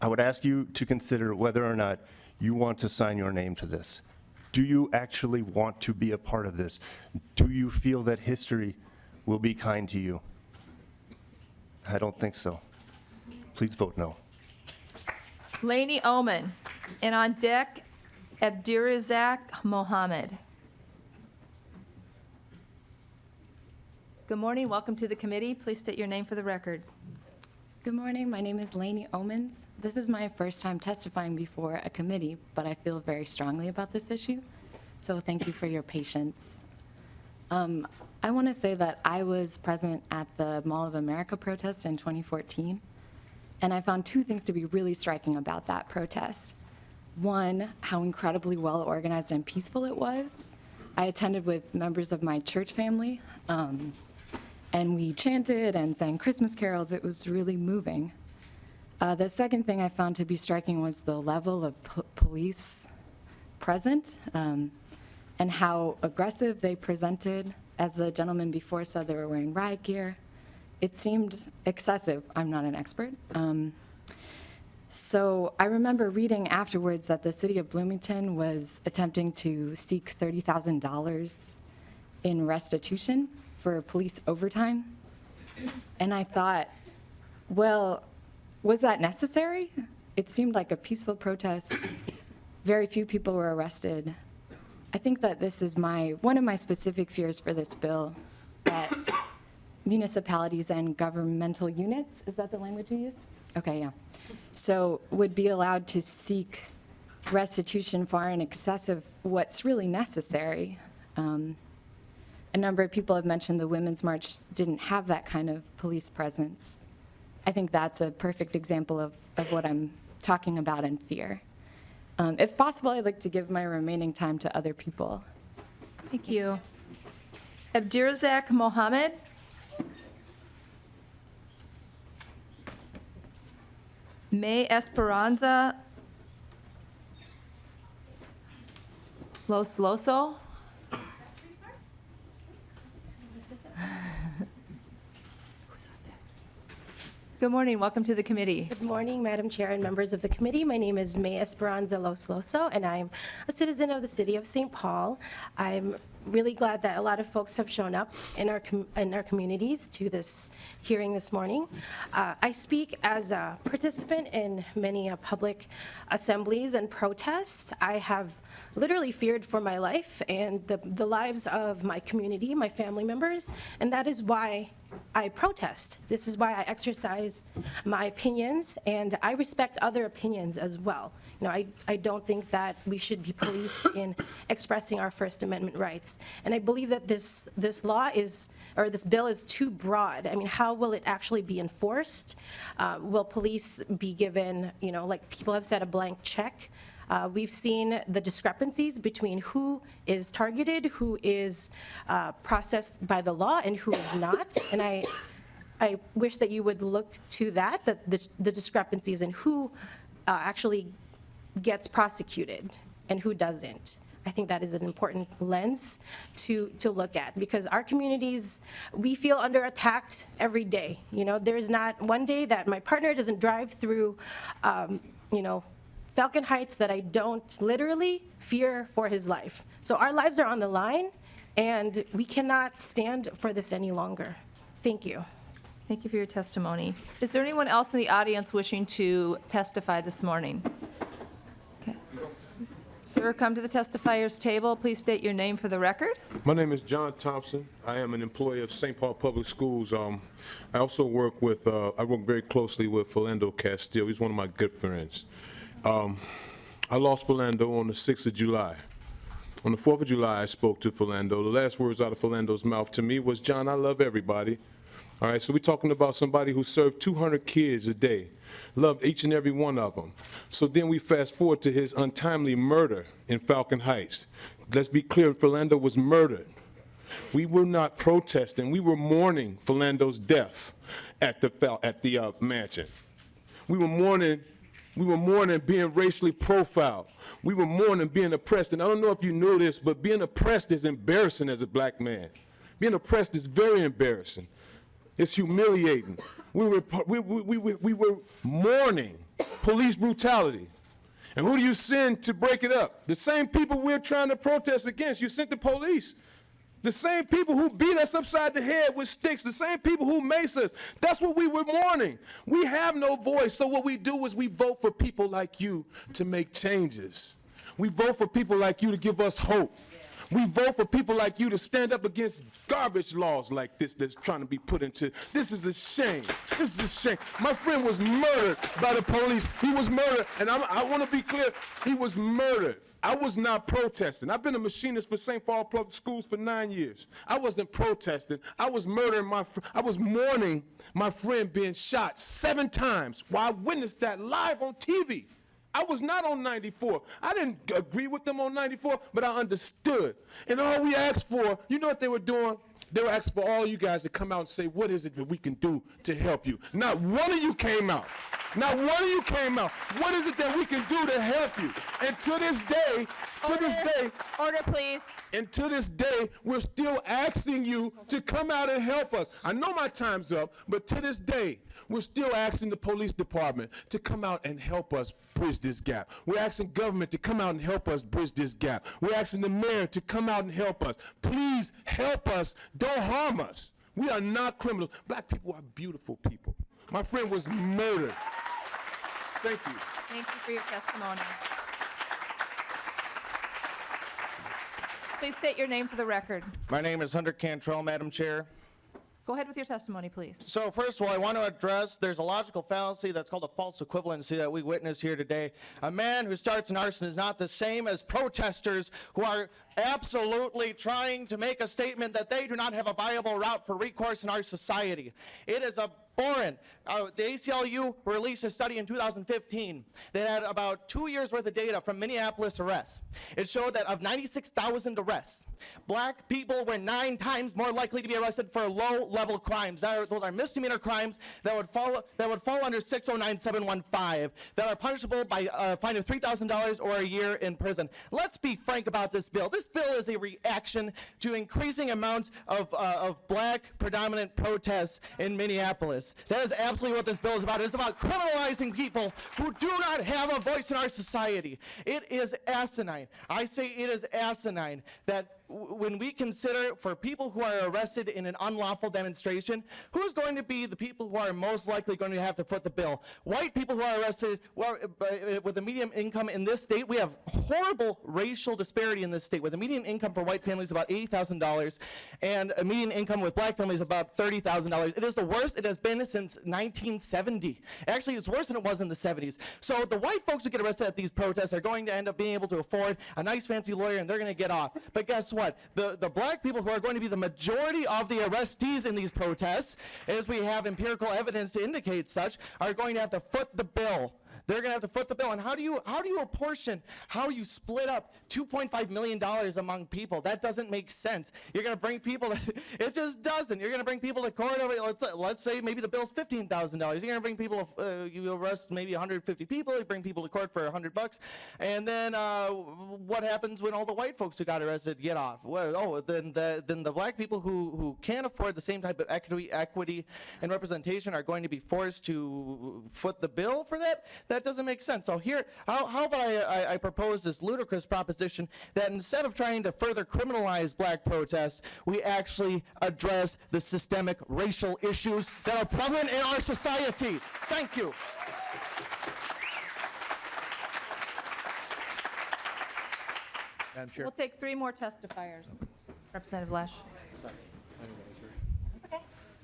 I would ask you to consider whether or not you want to sign your name to this. Do you actually want to be a part of this? Do you feel that history will be kind to you? I don't think so. Please vote no. Laney Oman, and on deck, Abdirazak Mohammed. Good morning. Welcome to the committee. Please state your name for the record. Good morning. My name is Laney Omans. This is my first time testifying before a committee, but I feel very strongly about this issue, so thank you for your patience. I want to say that I was present at the Mall of America protest in 2014, and I found two things to be really striking about that protest. One, how incredibly well organized and peaceful it was. I attended with members of my church family, and we chanted and sang Christmas carols. It was really moving. The second thing I found to be striking was the level of police present and how aggressive they presented. As the gentleman before said, they were wearing riot gear. It seemed excessive. I'm not an expert. So I remember reading afterwards that the city of Bloomington was attempting to seek $30,000 in restitution for police overtime. And I thought, well, was that necessary? It seemed like a peaceful protest. Very few people were arrested. I think that this is one of my specific fears for this bill, that municipalities and governmental units, is that the language you used? Okay, yeah. So would be allowed to seek restitution far in excess of what's really necessary. A number of people have mentioned the Women's March didn't have that kind of police presence. I think that's a perfect example of what I'm talking about in fear. If possible, I'd like to give my remaining time to other people. Thank you. Abdirazak Mohammed. May Esperanza Los Loso. Good morning, welcome to the committee. Good morning, Madam Chair and members of the committee. My name is May Esperanza Los Loso, and I'm a citizen of the city of St. Paul. I'm really glad that a lot of folks have shown up in our communities to this hearing this morning. I speak as a participant in many public assemblies and protests. I have literally feared for my life and the lives of my community, my family members, and that is why I protest. This is why I exercise my opinions, and I respect other opinions as well. You know, I don't think that we should be policed in expressing our First Amendment rights. And I believe that this law is, or this bill is too broad. I mean, how will it actually be enforced? Will police be given, you know, like people have said, a blank check? We've seen the discrepancies between who is targeted, who is processed by the law, and who is not. And I wish that you would look to that, the discrepancies in who actually gets prosecuted and who doesn't. I think that is an important lens to look at, because our communities, we feel under attack every day. You know, there's not one day that my partner doesn't drive through, you know, Falcon Heights that I don't literally fear for his life. So our lives are on the line, and we cannot stand for this any longer. Thank you. Thank you for your testimony. Is there anyone else in the audience wishing to testify this morning? Okay. Sir, come to the testifier's table. Please state your name for the record. My name is John Thompson. I am an employee of St. Paul Public Schools. I also work with, I work very closely with Philando Castile. He's one of my good friends. I lost Philando on the 6th of July. On the 4th of July, I spoke to Philando. The last words out of Philando's mouth to me was, "John, I love everybody." All right, so we're talking about somebody who served 200 kids a day, loved each and every one of them. So then we fast forward to his untimely murder in Falcon Heights. Let's be clear, Philando was murdered. We were not protesting. We were mourning Philando's death at the mansion. We were mourning being racially profiled. We were mourning being oppressed. And I don't know if you knew this, but being oppressed is embarrassing as a black man. Being oppressed is very embarrassing. It's humiliating. We were mourning police brutality. And who do you send to break it up? The same people we're trying to protest against. You sent the police. The same people who beat us upside the head with sticks, the same people who mace us. That's what we were mourning. We have no voice, so what we do is we vote for people like you to make changes. We vote for people like you to give us hope. We vote for people like you to stand up against garbage laws like this that's trying to be put into. This is a shame. This is a shame. My friend was murdered by the police. He was murdered, and I want to be clear, he was murdered. I was not protesting. I've been a machinist for St. Paul Public Schools for 9 years. I wasn't protesting. I was mourning my friend being shot 7 times while I witnessed that live on TV. I was not on 94. I didn't agree with them on 94, but I understood. And all we asked for, you know what they were doing? They were asking for all you guys to come out and say, what is it that we can do to help you? Not one of you came out. Not one of you came out. What is it that we can do to help you? And to this day, Order, please. and to this day, we're still asking you to come out and help us. I know my time's up, but to this day, we're still asking the police department to come out and help us bridge this gap. We're asking government to come out and help us bridge this gap. We're asking the mayor to come out and help us. Please help us. Don't harm us. We are not criminals. Black people are beautiful people. My friend was murdered. Thank you. Thank you for your testimony. Please state your name for the record. My name is Hunter Cantrell, Madam Chair. Go ahead with your testimony, please. So first of all, I want to address, there's a logical fallacy that's called a false equivalency that we witness here today. A man who starts an arson is not the same as protesters who are absolutely trying to make a statement that they do not have a viable route for recourse in our society. It is abhorrent. The ACLU released a study in 2015 that had about 2 years worth of data from Minneapolis arrests. It showed that of 96,000 arrests, black people were 9 times more likely to be arrested for low-level crimes. Those are misdemeanor crimes that would fall under 609715, that are punishable by a fine of $3,000 or a year in prison. Let's be frank about this bill. This bill is a reaction to increasing amounts of black predominant protests in Minneapolis. That is absolutely what this bill is about. It's about criminalizing people who do not have a voice in our society. It is asinine. I say it is asinine that when we consider for people who are arrested in an unlawful demonstration, who's going to be the people who are most likely going to have to foot the bill? White people who are arrested with a median income in this state. We have horrible racial disparity in this state, with a median income for white families about $80,000 and a median income with black families about $30,000. It is the worst it has been since 1970. Actually, it's worse than it was in the 70s. So the white folks who get arrested at these protests are going to end up being able to afford a nice fancy lawyer, and they're going to get off. But guess what? The black people who are going to be the majority of the arrestees in these protests, as we have empirical evidence to indicate such, are going to have to foot the bill. They're going to have to foot the bill. And how do you apportion, how you split up $2.5 million among people? That doesn't make sense. You're going to bring people, it just doesn't. You're going to bring people to court over, let's say maybe the bill's $15,000. You're going to bring people, you arrest maybe 150 people, you bring people to court for $100, and then what happens when all the white folks who got arrested get off? Well, then the black people who can't afford the same type of equity and representation are going to be forced to foot the bill for that? That doesn't make sense. So here, how about I propose this ludicrous proposition that instead of trying to further criminalize black protests, we actually address the systemic racial issues that are prevalent in our society. Thank you. Madam Chair. We'll take 3 more testifiers. Representative Lesh.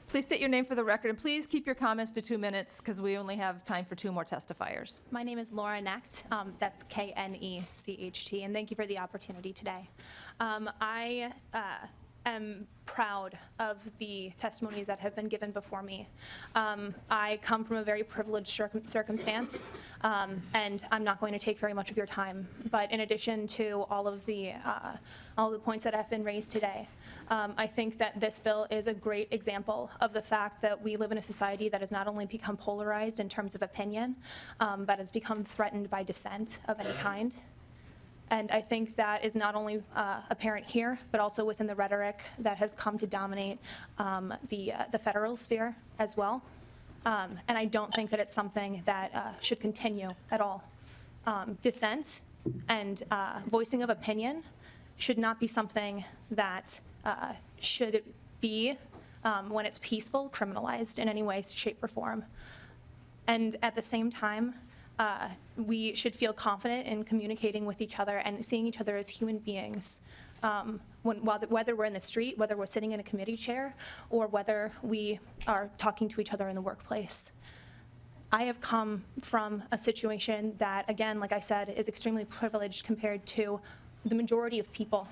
Please state your name for the record, and please keep your comments to 2 minutes because we only have time for 2 more testifiers. My name is Laura Knecht. That's Knecht, and thank you for the opportunity today. I am proud of the testimonies that have been given before me. I come from a very privileged circumstance, and I'm not going to take very much of your time. But in addition to all of the points that have been raised today, I think that this bill is a great example of the fact that we live in a society that has not only become polarized in terms of opinion, but has become threatened by dissent of any kind. And I think that is not only apparent here, but also within the rhetoric that has come to dominate the federal sphere as well. And I don't think that it's something that should continue at all. Dissent and voicing of opinion should not be something that should be, when it's peaceful, criminalized in any way, shape, or form. And at the same time, we should feel confident in communicating with each other and seeing each other as human beings, whether we're in the street, whether we're sitting in a committee chair, or whether we are talking to each other in the workplace. I have come from a situation that, again, like I said, is extremely privileged compared to the majority of people,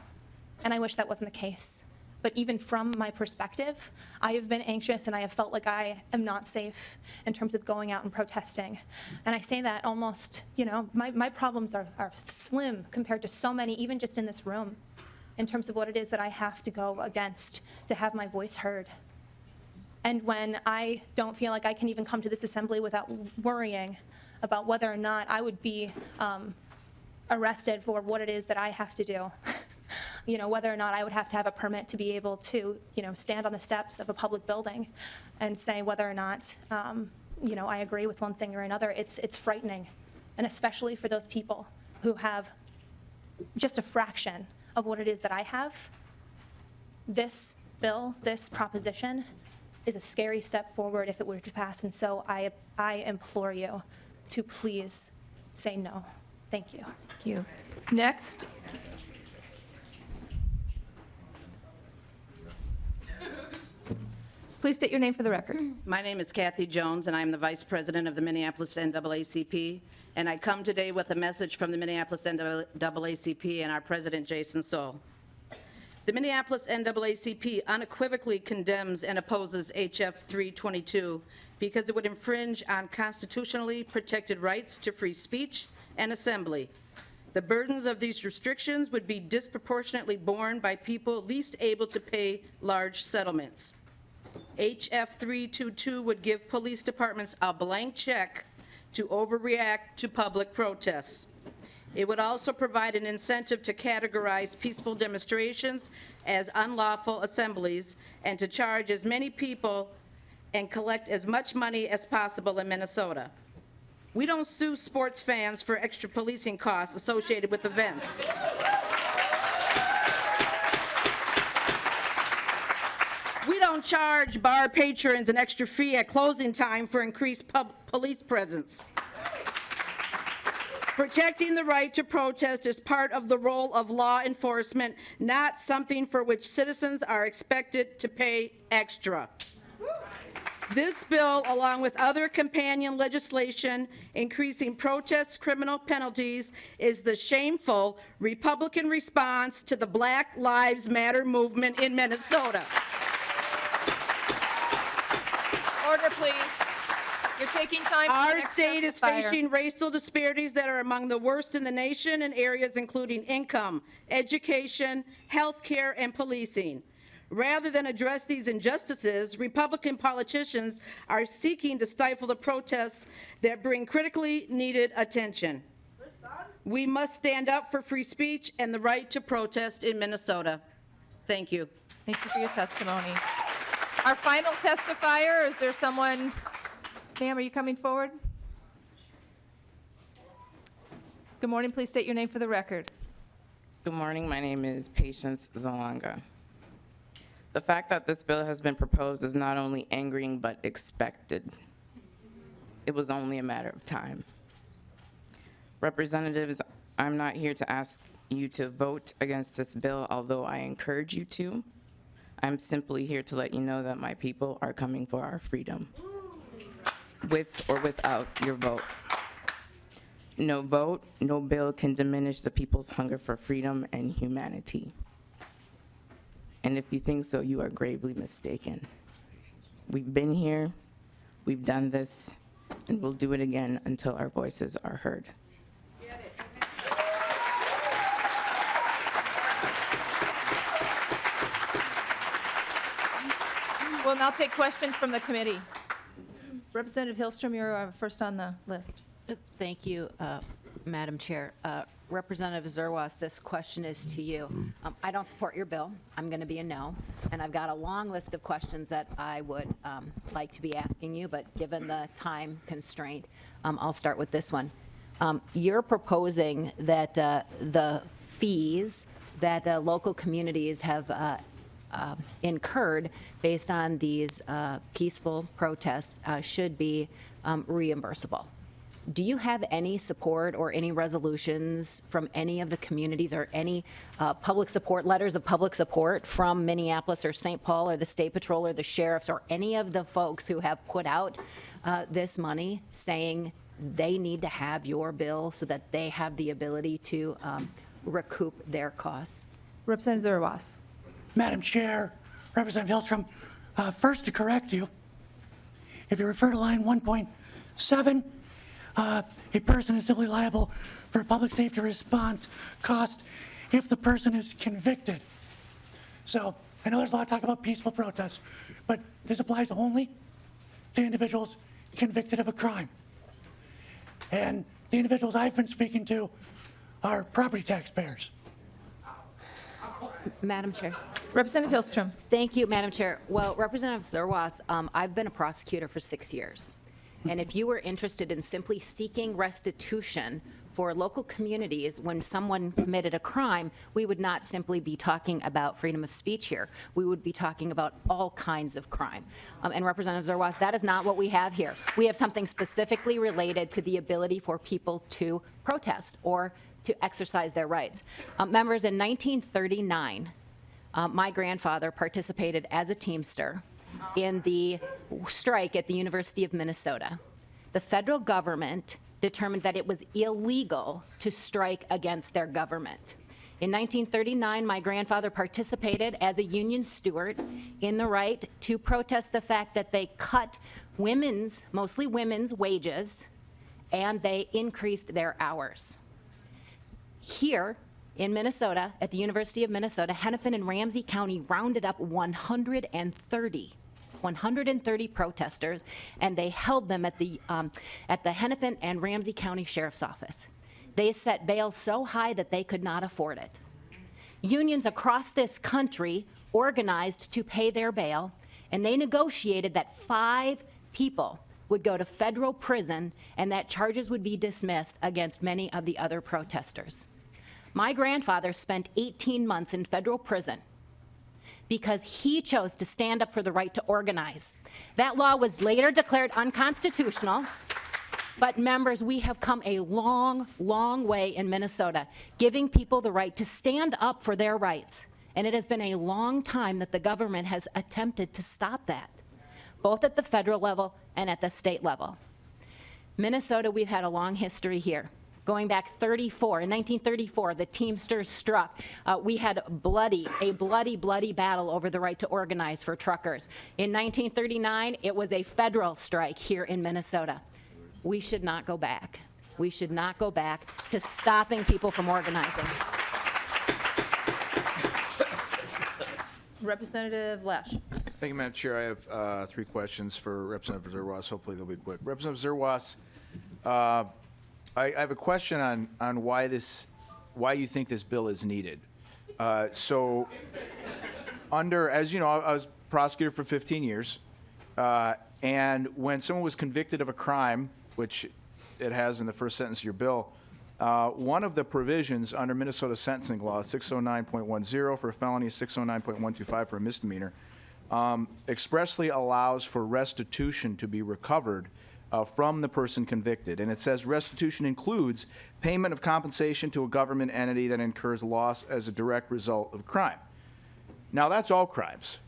and I wish that wasn't the case. But even from my perspective, I have been anxious and I have felt like I am not safe in terms of going out and protesting. And I say that almost, my problems are slim compared to so many, even just in this room, in terms of what it is that I have to go against to have my voice heard. And when I don't feel like I can even come to this assembly without worrying about whether or not I would be arrested for what it is that I have to do, whether or not I would have to have a permit to be able to, stand on the steps of a public building and say whether or not, I agree with one thing or another. It's frightening, and especially for those people who have just a fraction of what it is that I have. This bill, this proposition, is a scary step forward if it were to pass, and so I implore you to please say no. Thank you. Thank you. Next. Please state your name for the record. My name is Kathy Jones, and I am the Vice President of the Minneapolis NAACP. And I come today with a message from the Minneapolis NAACP and our President, Jason Soul. The Minneapolis NAACP unequivocally condemns and opposes HF 322 because it would infringe on constitutionally protected rights to free speech and assembly. The burdens of these restrictions would be disproportionately borne by people least able to pay large settlements. HF 322 would give police departments a blank check to overreact to public protests. It would also provide an incentive to categorize peaceful demonstrations as unlawful assemblies and to charge as many people and collect as much money as possible in Minnesota. We don't sue sports fans for extra policing costs associated with events. We don't charge bar patrons an extra fee at closing time for increased police presence. Protecting the right to protest is part of the role of law enforcement, not something for which citizens are expected to pay extra. This bill, along with other companion legislation increasing protest criminal penalties, is the shameful Republican response to the Black Lives Matter movement in Minnesota. Order, please. You're taking time. Our state is facing racial disparities that are among the worst in the nation in areas including income, education, health care, and policing. Rather than address these injustices, Republican politicians are seeking to stifle the protests that bring critically needed attention. We must stand up for free speech and the right to protest in Minnesota. Thank you. Thank you for your testimony. Our final testifier, is there someone, ma'am, are you coming forward? Good morning, please state your name for the record. Good morning, my name is Patience Zalanga. The fact that this bill has been proposed is not only angering but expected. It was only a matter of time. Representatives, I'm not here to ask you to vote against this bill, although I encourage you to. I'm simply here to let you know that my people are coming for our freedom, with or without your vote. No vote, no bill can diminish the people's hunger for freedom and humanity. And if you think so, you are gravely mistaken. We've been here, we've done this, and we'll do it again until our voices are heard. We'll now take questions from the committee. Representative Hillstrom, you're first on the list. Thank you, Madam Chair. Representative Zerwas, this question is to you. I don't support your bill. I'm going to be a no. And I've got a long list of questions that I would like to be asking you, but given the time constraint, I'll start with this one. You're proposing that the fees that local communities have incurred based on these peaceful protests should be reimbursable. Do you have any support or any resolutions from any of the communities or any public support, letters of public support from Minneapolis or St. Paul or the State Patrol or the sheriffs or any of the folks who have put out this money saying they need to have your bill so that they have the ability to recoup their costs? Representative Zerwas. Madam Chair, Representative Hillstrom, first to correct you, if you refer to line 1.7, a person is civilly liable for public safety response cost if the person is convicted. So I know there's a lot of talk about peaceful protests, but this applies only to individuals convicted of a crime. And the individuals I've been speaking to are property taxpayers. Madam Chair. Representative Hillstrom. Thank you, Madam Chair. Well, Representative Zerwas, I've been a prosecutor for 6 years. And if you were interested in simply seeking restitution for local communities when someone committed a crime, we would not simply be talking about freedom of speech here. We would be talking about all kinds of crime. And Representative Zerwas, that is not what we have here. We have something specifically related to the ability for people to protest or to exercise their rights. Members, in 1939, my grandfather participated as a Teamster in the strike at the University of Minnesota. The federal government determined that it was illegal to strike against their government. In 1939, my grandfather participated as a union steward in the right to protest the fact that they cut women's, mostly women's, wages, and they increased their hours. Here in Minnesota, at the University of Minnesota, Hennepin and Ramsey County rounded up 130 protesters, and they held them at the Hennepin and Ramsey County Sheriff's Office. They set bail so high that they could not afford it. Unions across this country organized to pay their bail, and they negotiated that 5 people would go to federal prison and that charges would be dismissed against many of the other protesters. My grandfather spent 18 months in federal prison because he chose to stand up for the right to organize. That law was later declared unconstitutional, but members, we have come a long, long way in Minnesota, giving people the right to stand up for their rights. And it has been a long time that the government has attempted to stop that, both at the federal level and at the state level. Minnesota, we've had a long history here. Going back in 1934, the Teamsters struck. We had a bloody battle over the right to organize for truckers. In 1939, it was a federal strike here in Minnesota. We should not go back. We should not go back to stopping people from organizing. Representative Lesh. Thank you, Madam Chair. I have 3 questions for Representative Zerwas. Hopefully they'll be quick. Representative Zerwas, I have a question on why you think this bill is needed. So, as you know, I was prosecutor for 15 years, and when someone was convicted of a crime, which it has in the first sentence of your bill, one of the provisions under Minnesota sentencing law, 609.10 for a felony, 609.125 for a misdemeanor, expressly allows for restitution to be recovered from the person convicted. And it says restitution includes payment of compensation to a government entity that incurs loss as a direct result of crime. Now, that's all crimes.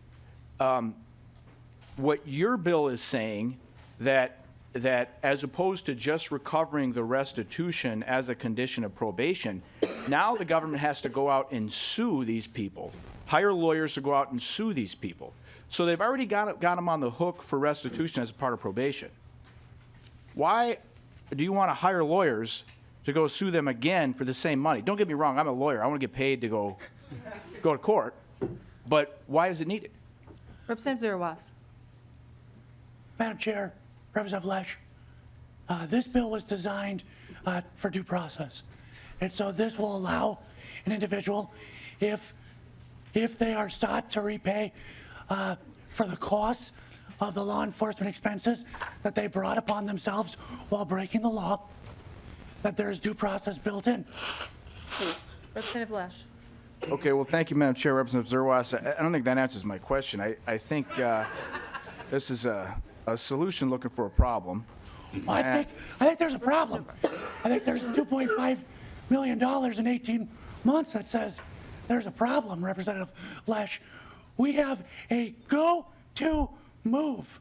What your bill is saying that as opposed to just recovering the restitution as a condition of probation, now the government has to go out and sue these people, hire lawyers to go out and sue these people. So they've already got them on the hook for restitution as a part of probation. Why do you want to hire lawyers to go sue them again for the same money? Don't get me wrong, I'm a lawyer. I want to get paid to go to court. But why is it needed? Representative Zerwas. Madam Chair, Representative Lesh, this bill was designed for due process. And so this will allow an individual, if they are sought to repay for the costs of the law enforcement expenses that they brought upon themselves while breaking the law, that there is due process built in. Representative Lesh. Okay, well, thank you, Madam Chair. Representative Zerwas, I don't think that answers my question. I think this is a solution looking for a problem. Well, I think there's a problem. I think there's $2.5 million in 18 months that says there's a problem, Representative Lesh. We have a go-to move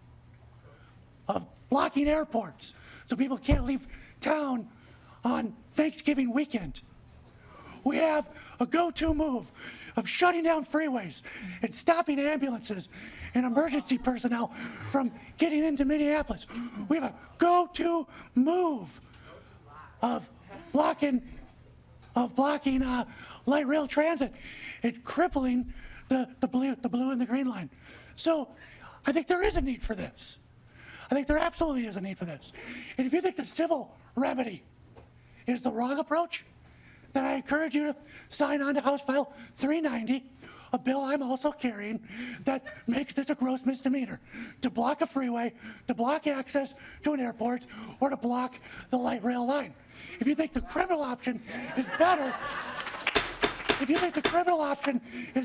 of blocking airports so people can't leave town on Thanksgiving weekend. We have a go-to move of shutting down freeways and stopping ambulances and emergency personnel from getting into Minneapolis. We have a go-to move of blocking light rail transit and crippling the blue and the green line. So I think there is a need for this. I think there absolutely is a need for this. And if you think the civil remedy is the wrong approach, then I encourage you to sign on to House File 390, a bill I'm also carrying that makes this a gross misdemeanor, to block a freeway, to block access to an airport, or to block the light rail line. If you think the criminal option is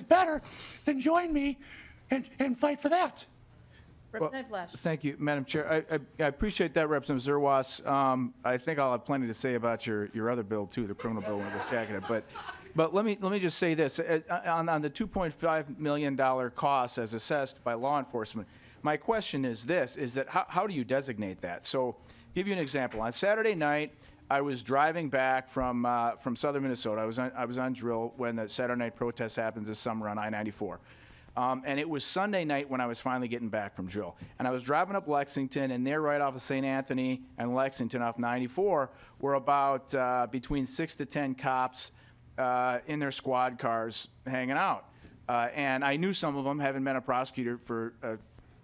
better, then join me and fight for that. Representative Lesh. Thank you, Madam Chair. I appreciate that, Representative Zerwas. I think I'll have plenty to say about your other bill too, the criminal bill when it gets jacketed. But let me just say this: on the $2.5 million costs as assessed by law enforcement, my question is this, is that how do you designate that? So, give you an example. On Saturday night, I was driving back from southern Minnesota. I was on drill when the Saturday night protest happens this summer on I-94. And it was Sunday night when I was finally getting back from drill. And I was driving up Lexington, and there right off of St. Anthony and Lexington off 94 were about between 6 to 10 cops in their squad cars hanging out. And I knew some of them, having been a prosecutor for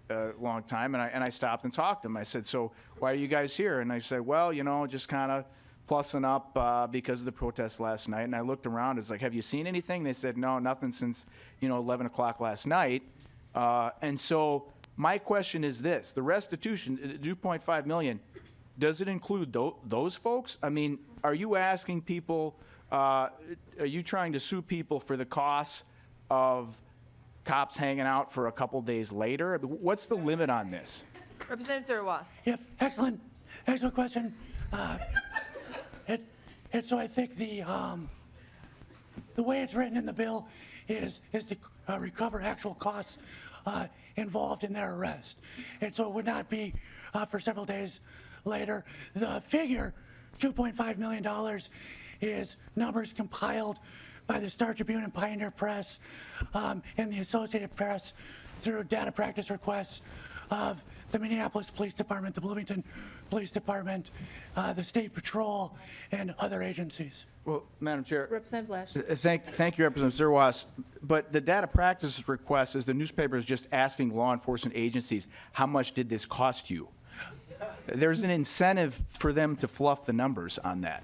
a long time, and I stopped and talked to them. I said, so why are you guys here? And I said, well, you know, just kind of plussing up because of the protest last night. And I looked around, it's like, have you seen anything? They said, no, nothing since, 11 o'clock last night. And so my question is this, the restitution, 2.5 million, does it include those folks? I mean, are you asking people, are you trying to sue people for the costs of cops hanging out for a couple days later? What's the limit on this? Representative Zerwas. Yep, excellent question. And so I think the way it's written in the bill is to recover actual costs involved in their arrest. And so it would not be for several days later. The figure, $2.5 million, is numbers compiled by the Star Tribune and Pioneer Press and the Associated Press through data practice requests of the Minneapolis Police Department, the Bloomington Police Department, the State Patrol, and other agencies. Well, Madam Chair. Representative Lesh. Thank you, Representative Zerwas. But the data practice request is the newspaper is just asking law enforcement agencies, how much did this cost you? There's an incentive for them to fluff the numbers on that.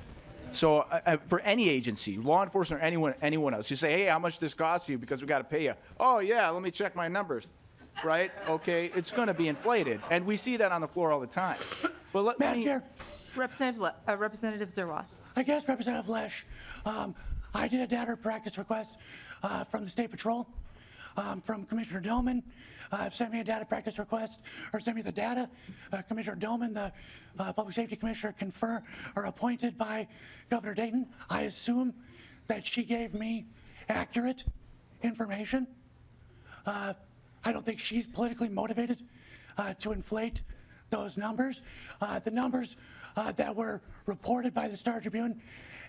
So for any agency, law enforcement or anyone else, you say, hey, how much this cost you because we got to pay you. Oh, yeah, let me check my numbers. Right? Okay, it's going to be inflated. And we see that on the floor all the time. But Madam Chair. Representative Zerwas. I guess, Representative Lesh, I did a data practice request from the State Patrol, from Commissioner Dillman. Sent me a data practice request, or sent me the data. Commissioner Dillman, the Public Safety Commissioner, appointed by Governor Dayton. I assume that she gave me accurate information. I don't think she's politically motivated to inflate those numbers. The numbers that were reported by the Star Tribune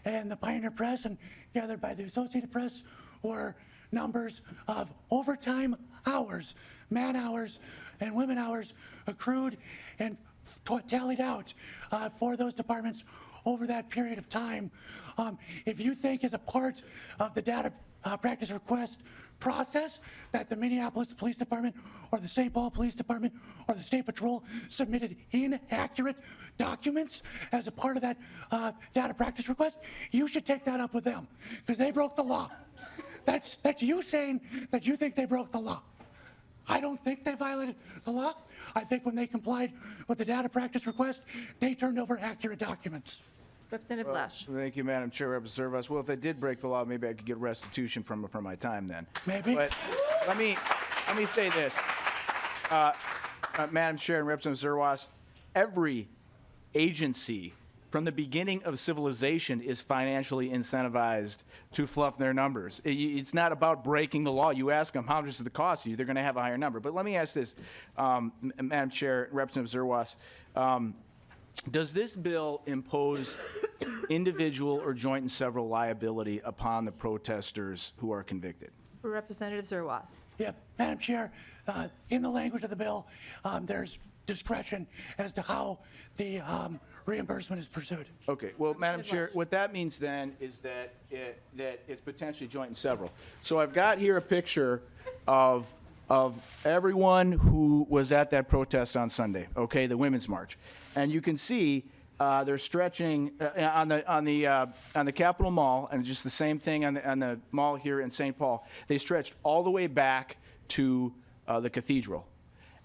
and the Pioneer Press and gathered by the Associated Press were numbers of overtime hours, man hours, and women hours accrued and tallied out for those departments over that period of time. If you think as a part of the data practice request process that the Minneapolis Police Department or the St. Paul Police Department or the State Patrol submitted inaccurate documents as a part of that data practice request, you should take that up with them because they broke the law. That's you saying that you think they broke the law. I don't think they violated the law. I think when they complied with the data practice request, they turned over accurate documents. Representative Lesh. Thank you, Madam Chair, Representative Zerwas. Well, if they did break the law, maybe I could get restitution from my time then. Maybe. But let me say this, Madam Chair and Representative Zerwas, every agency from the beginning of civilization is financially incentivized to fluff their numbers. It's not about breaking the law. You ask them how much does it cost you, they're going to have a higher number. But let me ask this, Madam Chair, Representative Zerwas. Does this bill impose individual or joint and several liability upon the protesters who are convicted? Representative Zerwas. Yeah, Madam Chair, in the language of the bill, there's discretion as to how the reimbursement is pursued. Okay, well, Madam Chair, what that means then is that it's potentially joint and several. So I've got here a picture of everyone who was at that protest on Sunday, okay, the Women's March. And you can see they're stretching on the Capitol Mall, and just the same thing on the mall here in St. Paul. They stretched all the way back to the cathedral.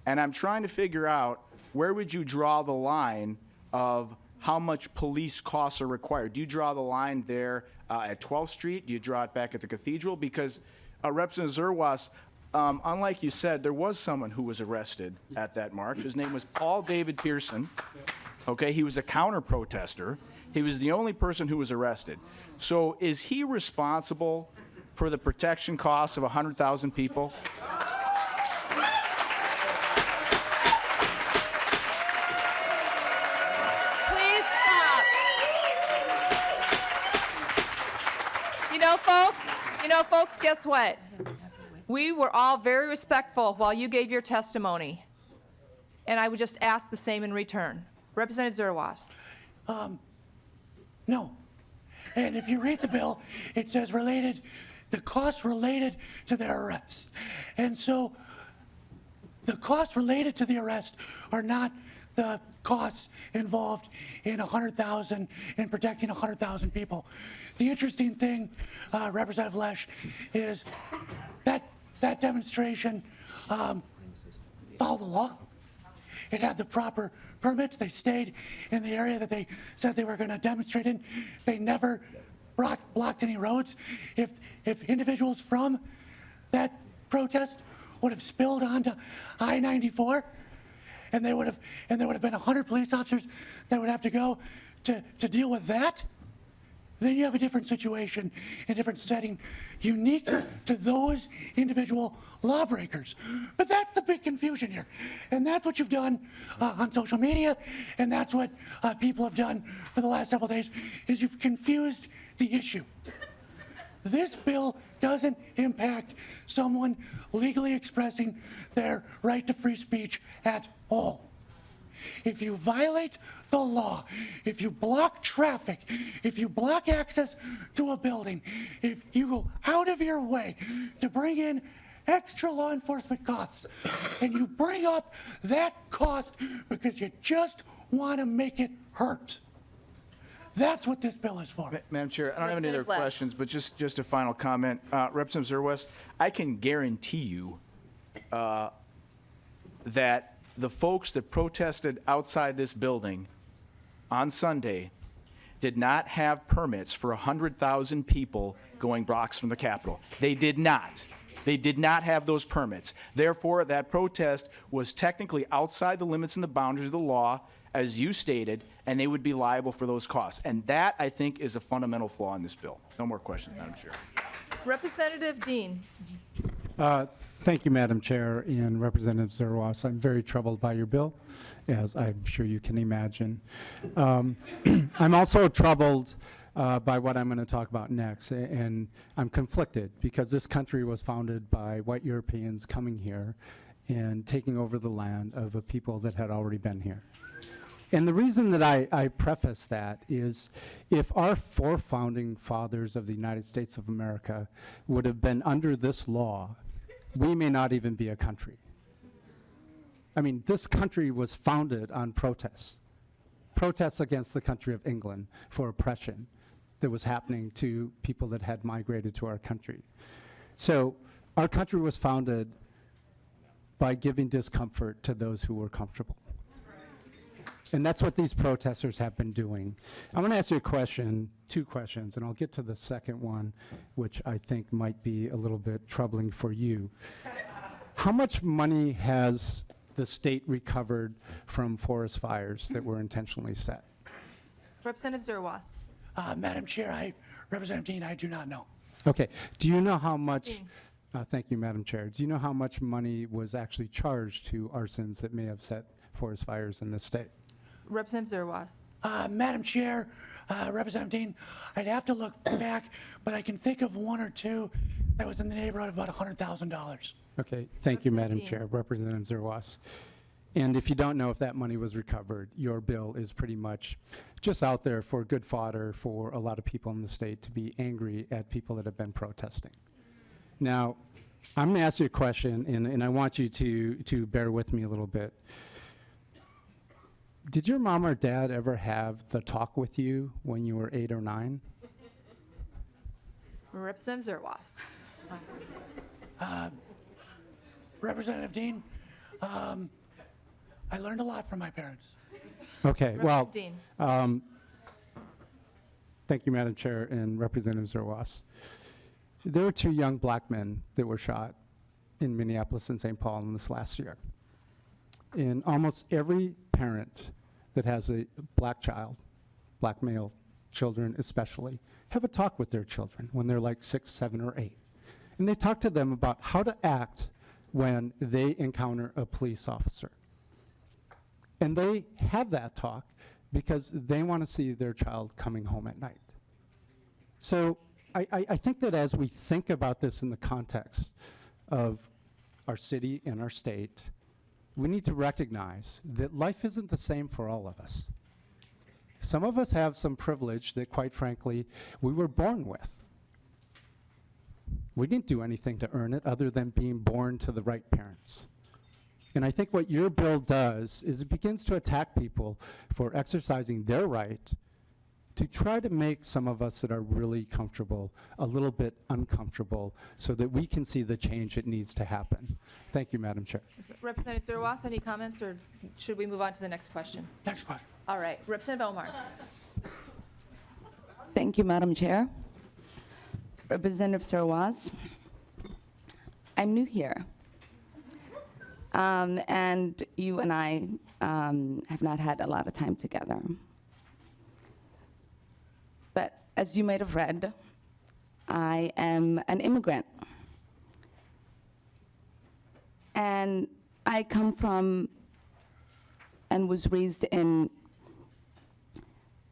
And I'm trying to figure out, where would you draw the line of how much police costs are required? Do you draw the line there at 12th Street? Do you draw it back at the cathedral? Because Representative Zerwas, unlike you said, there was someone who was arrested at that march. His name was Paul David Pearson. Okay, he was a counter-protester. He was the only person who was arrested. So is he responsible for the protection costs of 100,000 people? know, folks, guess what? We were all very respectful while you gave your testimony, and I would just ask the same in return. Representative Zerwas. No. And if you read the bill, it says the costs related to their arrest. And so the costs related to the arrest are not the costs involved in 100,000, in protecting 100,000 people. The interesting thing, Representative Lesh, is that demonstration followed the law. It had the proper permits. They stayed in the area that they said they were going to demonstrate in. They never blocked any roads. If individuals from that protest would have spilled onto I-94, and there would have been 100 police officers that would have to go to deal with that, then you have a different situation, a different setting, unique to those individual lawbreakers. But that's the big confusion here. And that's what you've done on social media, and that's what people have done for the last several days, is you've confused the issue. This bill doesn't impact someone legally expressing their right to free speech at all. If you violate the law, if you block traffic, if you block access to a building, if you go out of your way to bring in extra law enforcement costs, and you bring up that cost because you just want to make it hurt, that's what this bill is for. Madam Chair, I don't have any other Representative Lesh. questions, but just a final comment. Representative Zerwas, I can guarantee you that the folks that protested outside this building on Sunday did not have permits for 100,000 people going blocks from the Capitol. They did not. They did not have those permits. Therefore, that protest was technically outside the limits and the boundaries of the law, as you stated, and they would be liable for those costs. And that, I think, is a fundamental flaw in this bill. No more questions, Madam Chair. Representative Dean. Thank you, Madam Chair, and Representative Zerwas. I'm very troubled by your bill, as I'm sure you can imagine. I'm also troubled by what I'm going to talk about next, and I'm conflicted because this country was founded by white Europeans coming here and taking over the land of a people that had already been here. And the reason that I preface that is if our four founding fathers of the United States of America would have been under this law, we may not even be a country. I mean, this country was founded on protests against the country of England for oppression that was happening to people that had migrated to our country. So our country was founded by giving discomfort to those who were comfortable. And that's what these protesters have been doing. I'm going to ask you a question, two questions, and I'll get to the second one, which I think might be a little bit troubling for you. How much money has the state recovered from forest fires that were intentionally set? Representative Zerwas. Madam Chair, Representative Dean, I do not know. Okay. Do you know how much, thank you, Madam Chair. Do you know how much money was actually charged to arsons that may have set forest fires in this state? Representative Zerwas. Madam Chair, Representative Dean, I'd have to look back, but I can think of one or two that was in the neighborhood of about $100,000. Okay, thank you, Madam Dean. Chair. Representative Zerwas. And if you don't know if that money was recovered, your bill is pretty much just out there for good fodder for a lot of people in the state to be angry at people that have been protesting. Now, I'm going to ask you a question, and I want you to bear with me a little bit. Did your mom or dad ever have the talk with you when you were 8 or 9? Representative Zerwas. Representative Dean, I learned a lot from my parents. Okay, well, Dean. thank you, Madam Chair and Representative Zerwas. There were 2 young black men that were shot in Minneapolis and St. Paul in this last year. And almost every parent that has a black child, black male children especially, have a talk with their children when they're like 6, 7, or 8. And they talk to them about how to act when they encounter a police officer. And they have that talk because they want to see their child coming home at night. So I think that as we think about this in the context of our city and our state, we need to recognize that life isn't the same for all of us. Some of us have some privilege that, quite frankly, we were born with. We didn't do anything to earn it other than being born to the right parents. And I think what your bill does is it begins to attack people for exercising their right to try to make some of us that are really comfortable a little bit uncomfortable so that we can see the change that needs to happen. Thank you, Madam Chair. Representative Zerwas, any comments, or should we move on to the next question? Next question. All right, Representative Omar. Thank you, Madam Chair. Representative Zerwas, I'm new here. And you and I have not had a lot of time together. But as you might have read, I am an immigrant. And I come from and was raised in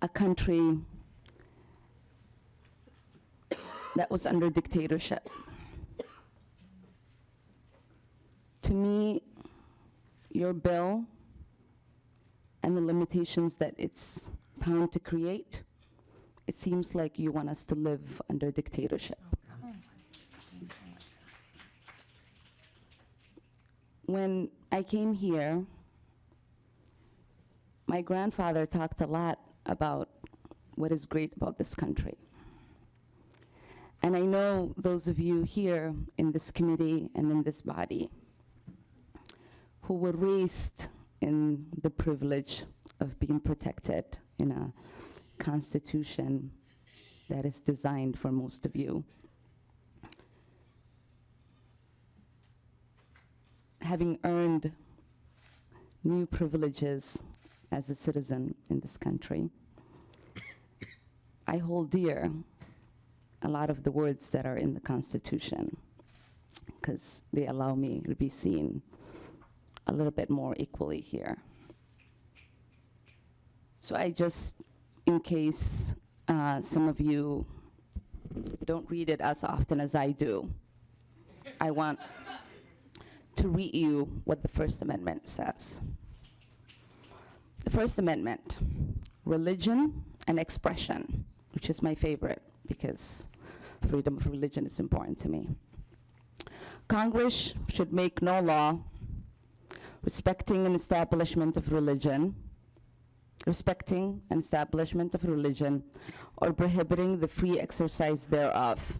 a country that was under dictatorship. To me, your bill and the limitations that it's found to create, it seems like you want us to live under dictatorship. When I came here, my grandfather talked a lot about what is great about this country. And I know those of you here in this committee and in this body who were raised in the privilege of being protected in a constitution that is designed for most of you. Having earned new privileges as a citizen in this country, I hold dear a lot of the words that are in the Constitution because they allow me to be seen a little bit more equally here. So I just, in case some of you don't read it as often as I do, I want to read you what the First Amendment says. The First Amendment, religion and expression, which is my favorite because freedom of religion is important to me. Congress should make no law respecting an establishment of religion, or prohibiting the free exercise thereof,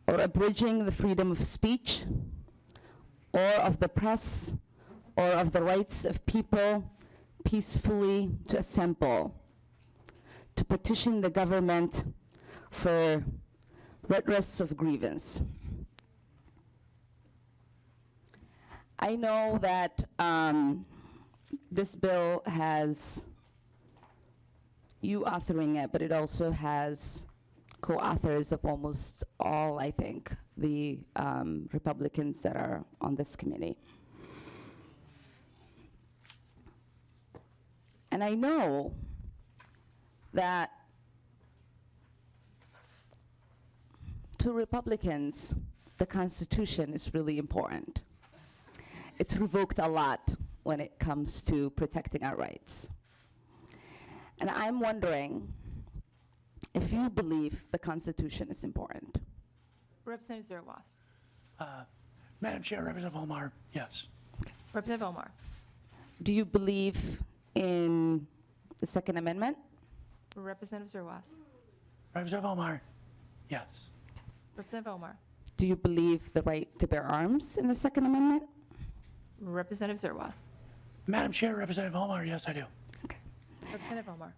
or abridging the freedom of speech, or of the press, or of the rights of people peacefully to assemble, to petition the government for redress of grievance. I know that this bill has you authoring it, but it also has co-authors of almost all, I think, the Republicans that are on this committee. And I know that to Republicans, the Constitution is really important. It's revoked a lot when it comes to protecting our rights. And I'm wondering if you believe the Constitution is important. Representative Zerwas. Madam Chair, Representative Omar, yes. Representative Omar. Do you believe in the Second Amendment? Representative Zerwas. Representative Omar, yes. Representative Omar. Do you believe the right to bear arms in the Second Amendment? Representative Zerwas. Madam Chair, Representative Omar, yes, I do. Representative Omar.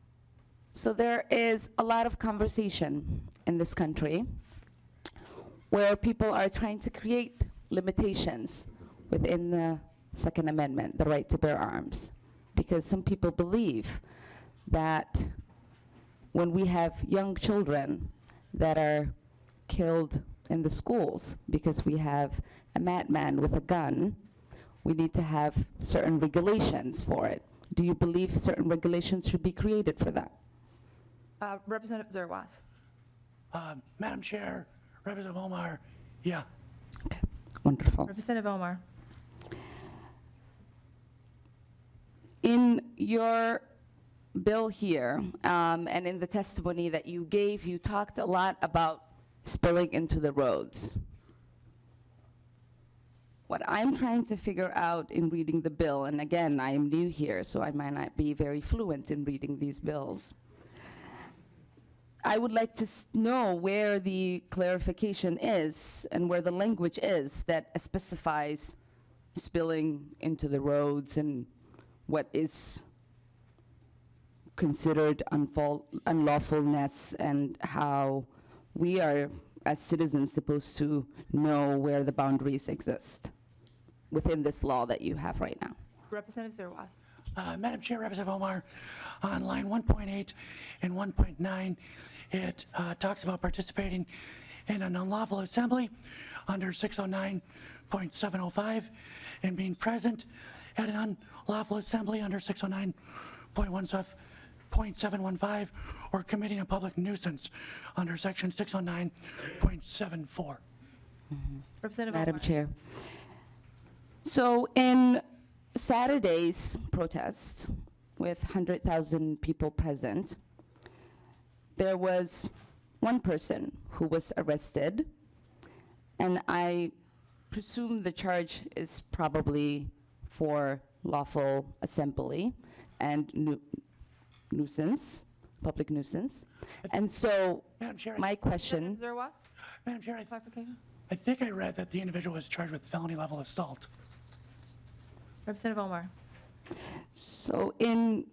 So there is a lot of conversation in this country where people are trying to create limitations within the Second Amendment, the right to bear arms, because some people believe that when we have young children that are killed in the schools because we have a madman with a gun, we need to have certain regulations for it. Do you believe certain regulations should be created for that? Representative Zerwas. Madam Chair, Representative Omar, yeah. Wonderful. Representative Omar. In your bill here, and in the testimony that you gave, you talked a lot about spilling into the roads. What I'm trying to figure out in reading the bill, and again, I am new here, so I might not be very fluent in reading these bills. I would like to know where the clarification is and where the language is that specifies spilling into the roads and what is considered unlawfulness and how we are, as citizens, supposed to know where the boundaries exist within this law that you have right now. Representative Zerwas. Madam Chair, Representative Omar, on line 1.8 and 1.9, it talks about participating in an unlawful assembly under 609.705 and being present at an unlawful assembly under 609.715 or committing a public nuisance under section 609.74. Representative Madam Omar. Chair. So in Saturday's protest with 100,000 people present, there was one person who was arrested, and I presume the charge is probably for lawful assembly and nuisance, public nuisance. And so Madam Chair, my question, Zerwas. Madam Chair, Clarification. I think I read that the individual was charged with felony level assault. Representative Omar. so in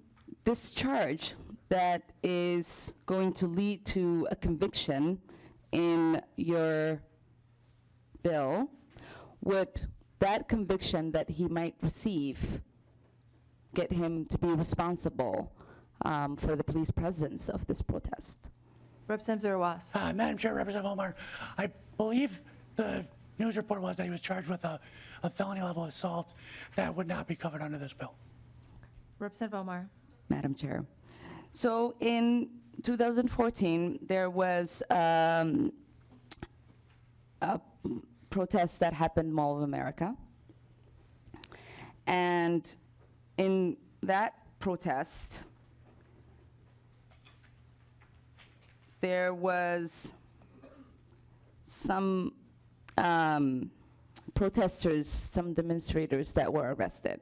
this charge that is going to lead to a conviction in your bill, would that conviction that he might receive get him to be responsible for the police presence of this protest? Representative Zerwas. Madam Chair, Representative Omar, I believe the news report was that he was charged with a felony level assault that would not be covered under this bill. Representative Omar. Madam Chair. So in 2014, there was a protest that happened in Mall of America. And in that protest, there was some protesters, some demonstrators that were arrested.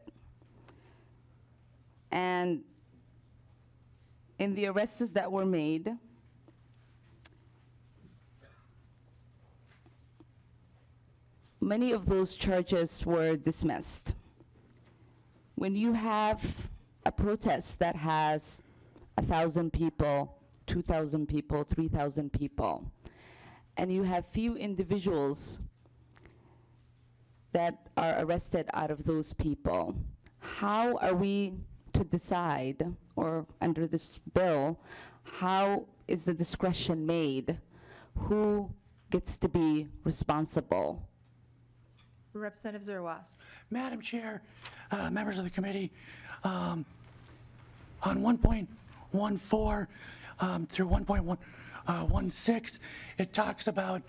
And in the arrests that were made, many of those charges were dismissed. When you have a protest that has 1,000 people, 2,000 people, 3,000 people, and you have few individuals that are arrested out of those people, how are we to decide, or under this bill, how is the discretion made? Who gets to be responsible? Representative Zerwas. Madam Chair, members of the committee, on 1.14 through 1.16, it talks about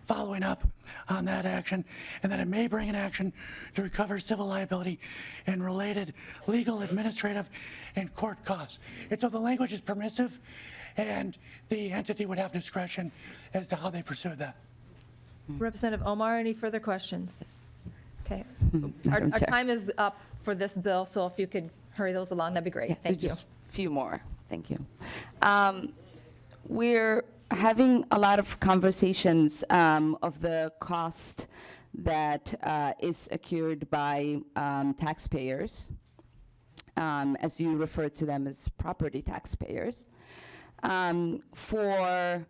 following up on that action, and that it may bring an action to recover civil liability and related legal, administrative, and court costs. And so the language is permissive, and the entity would have discretion as to how they pursue that. Representative Omar, any further questions? Okay. Our Madam Chair. time is up for this bill, so if you could hurry those along, that'd be great. Thank you. Just a few more. Thank you. We're having a lot of conversations of the cost that is accrued by taxpayers, as you refer to them as property taxpayers. For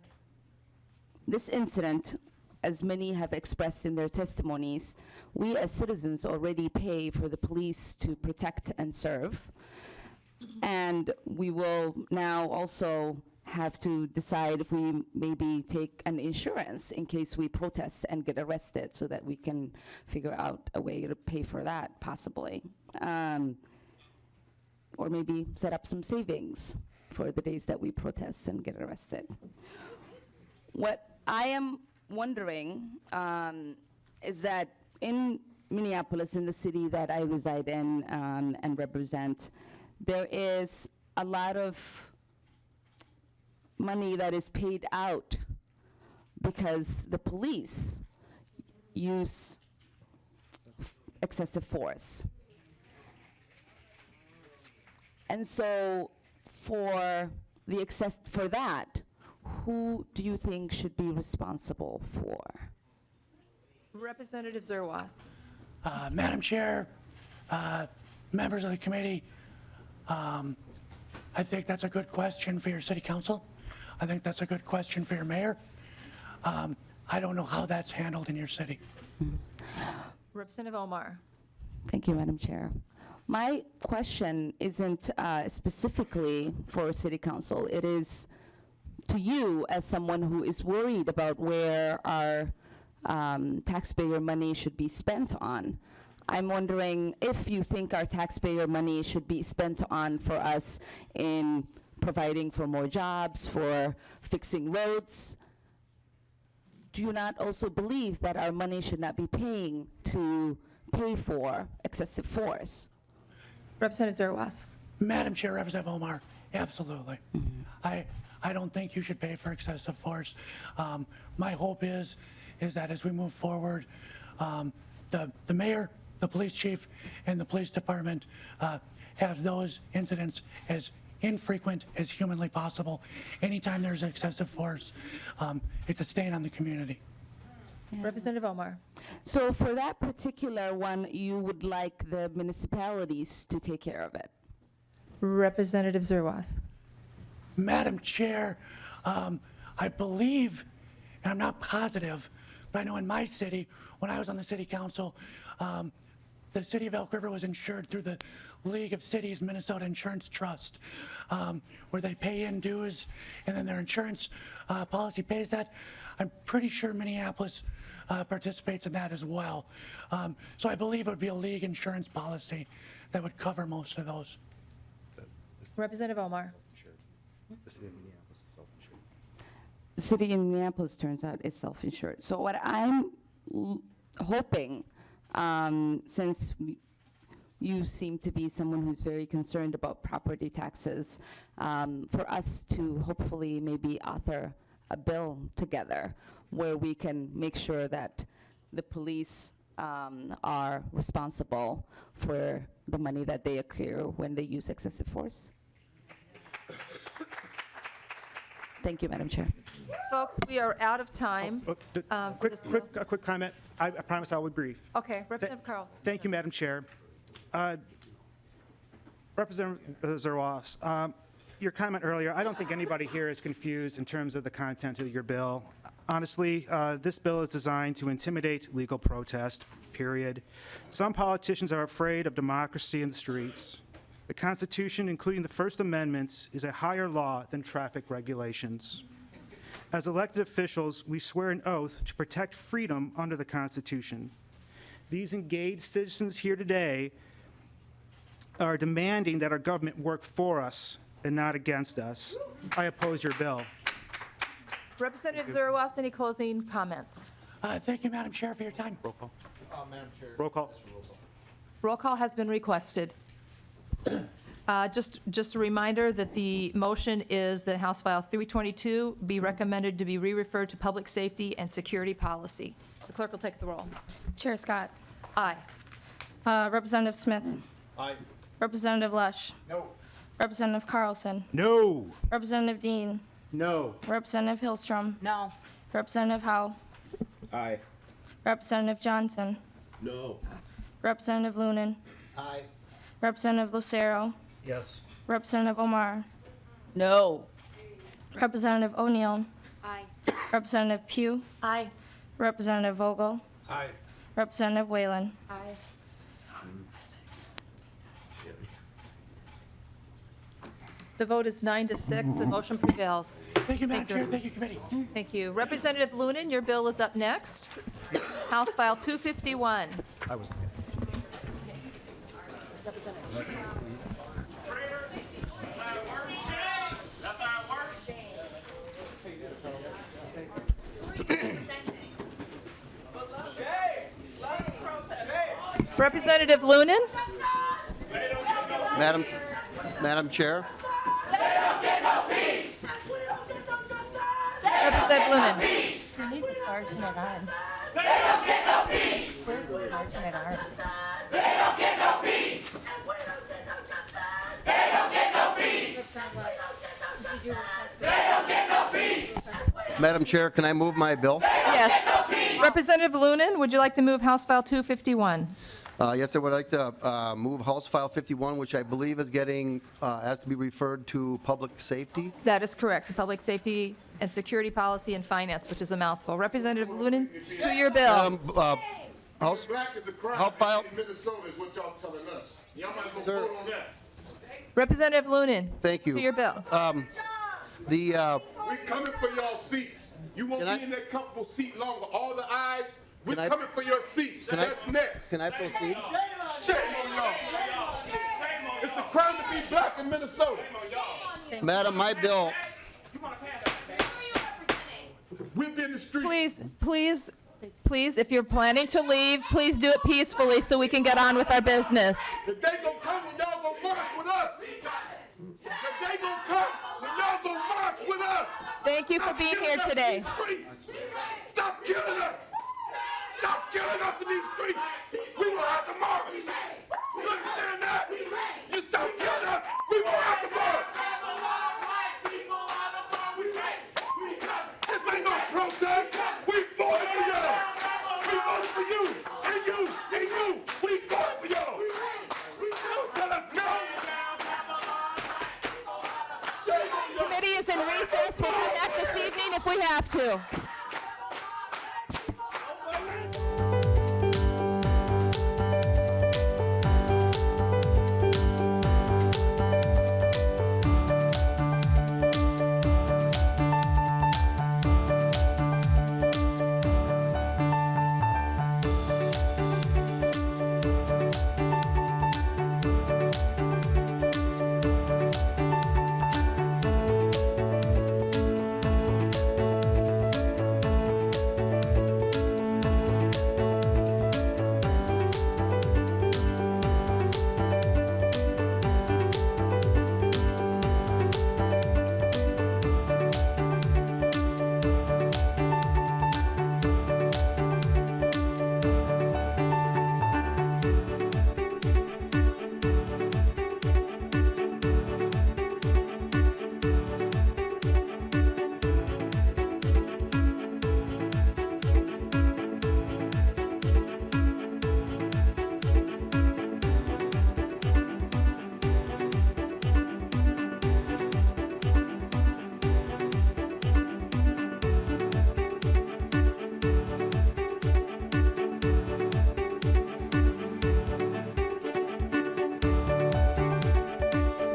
this incident, as many have expressed in their testimonies, we as citizens already pay for the police to protect and serve. And we will now also have to decide if we maybe take an insurance in case we protest and get arrested, so that we can figure out a way to pay for that, possibly. Or maybe set up some savings for the days that we protest and get arrested. What I am wondering is that in Minneapolis, in the city that I reside in and represent, there is a lot of money that is paid out because the police use excessive force. And so for that, who do you think should be responsible for? Representative Zerwas. Madam Chair, members of the committee, I think that's a good question for your city council. I think that's a good question for your mayor. I don't know how that's handled in your city. Representative Omar. Thank you, Madam Chair. My question isn't specifically for City Council. It is to you as someone who is worried about where our taxpayer money should be spent on. I'm wondering if you think our taxpayer money should be spent on for us in providing for more jobs, for fixing roads. Do you not also believe that our money should not be paying to pay for excessive force? Representative Zerwas. Madam Chair, Representative Omar, absolutely. I don't think you should pay for excessive force. My hope is that as we move forward, the mayor, the police chief, and the police department have those incidents as infrequent as humanly possible. Anytime there's excessive force, it's a stain on the community. Representative Omar. So for that particular one, you would like the municipalities to take care of it? Representative Zerwas. Madam Chair, I believe, and I'm not positive, but I know in my city, when I was on the city council, the city of Elk River was insured through the League of Cities Minnesota Insurance Trust, where they pay in dues and then their insurance policy pays that. I'm pretty sure Minneapolis participates in that as well. So I believe it would be a league insurance policy that would cover most of those. Representative Omar. The city of Minneapolis is self-insured. The city in Minneapolis turns out is self-insured. So what I'm hoping, since you seem to be someone who's very concerned about property taxes, for us to hopefully maybe author a bill together where we can make sure that the police are responsible for the money that they accrue when they use excessive force. Thank you, Madam Chair. Folks, we are out of time. For this bill. A quick comment. I promise I will be brief. Okay, Representative Carl. Thank you, Madam Chair. Representative Zerwas, your comment earlier, I don't think anybody here is confused in terms of the content of your bill. Honestly, this bill is designed to intimidate legal protest, period. Some politicians are afraid of democracy in the streets. The Constitution, including the First Amendment, is a higher law than traffic regulations. As elected officials, we swear an oath to protect freedom under the Constitution. These engaged citizens here today are demanding that our government work for us and not against us. I oppose your bill. Representative Zerwas, any closing comments? Thank you, Madam Chair, for your time. Roll call. Madam Chair. Roll call. Roll call has been requested. Just a reminder that the motion is that House File 322 be recommended to be re-referred to Public Safety and Security Policy. The clerk will take the roll. Chair Scott. Aye. Representative Smith. Aye. Representative Lush. No. Representative Carlson. No. Representative Dean. No. Representative Hillstrom. No. Representative Howe. Aye. Representative Johnson. No. Representative Lunan. Aye. Representative Lucero. Yes. Representative Omar. No. Representative O'Neill. Aye. Representative Pugh. Aye. Representative Vogel. Aye. Representative Whalen. Aye. The vote is 9-6. The motion prevails. Thank you, Madam Chair. Thank you, committee. Thank you. Representative Lunan, your bill is up next. House File 251. I was. Representative Lunan? Madam Chair, Representative Lunan? We need the sergeant at arms. They don't get no peace. Where's the sergeant at arms? They don't get no peace. They don't get no peace. They don't get no peace. Madam Chair, can I move my bill? Yes. Representative Lunan, would you like to move House File 251? Yes, I would like to move House File 51, which I believe is getting, has to be referred to public safety. That is correct. The Public Safety and Security Policy and Finance, which is a mouthful. Representative Lunan, to your bill. House File. Minnesota is what y'all telling us. Y'all might as well vote on that. Representative Lunan. Thank you. To your bill. We coming for y'all seats. You won't be in that comfortable seat long with all the eyes. We're coming for your seats. That's next. Can I proceed? Shame on y'all. It's a crime to be black in Minnesota. Madam, my bill. We'll be in the street. Please, if you're planning to leave, please do it peacefully so we can get on with our business. If they gonna come, when y'all gonna march with us. If they gonna come, when y'all gonna march with us. Thank you for being here today. Stop killing us. Stop killing us in these streets. We will have to march. You understand that? You stop killing us, we will have to march. This ain't no protest. We voted for y'all. We voted for you. And you. And you. We voted for y'all. Don't tell us no. Committee is in recess. We'll come back this evening if we have to.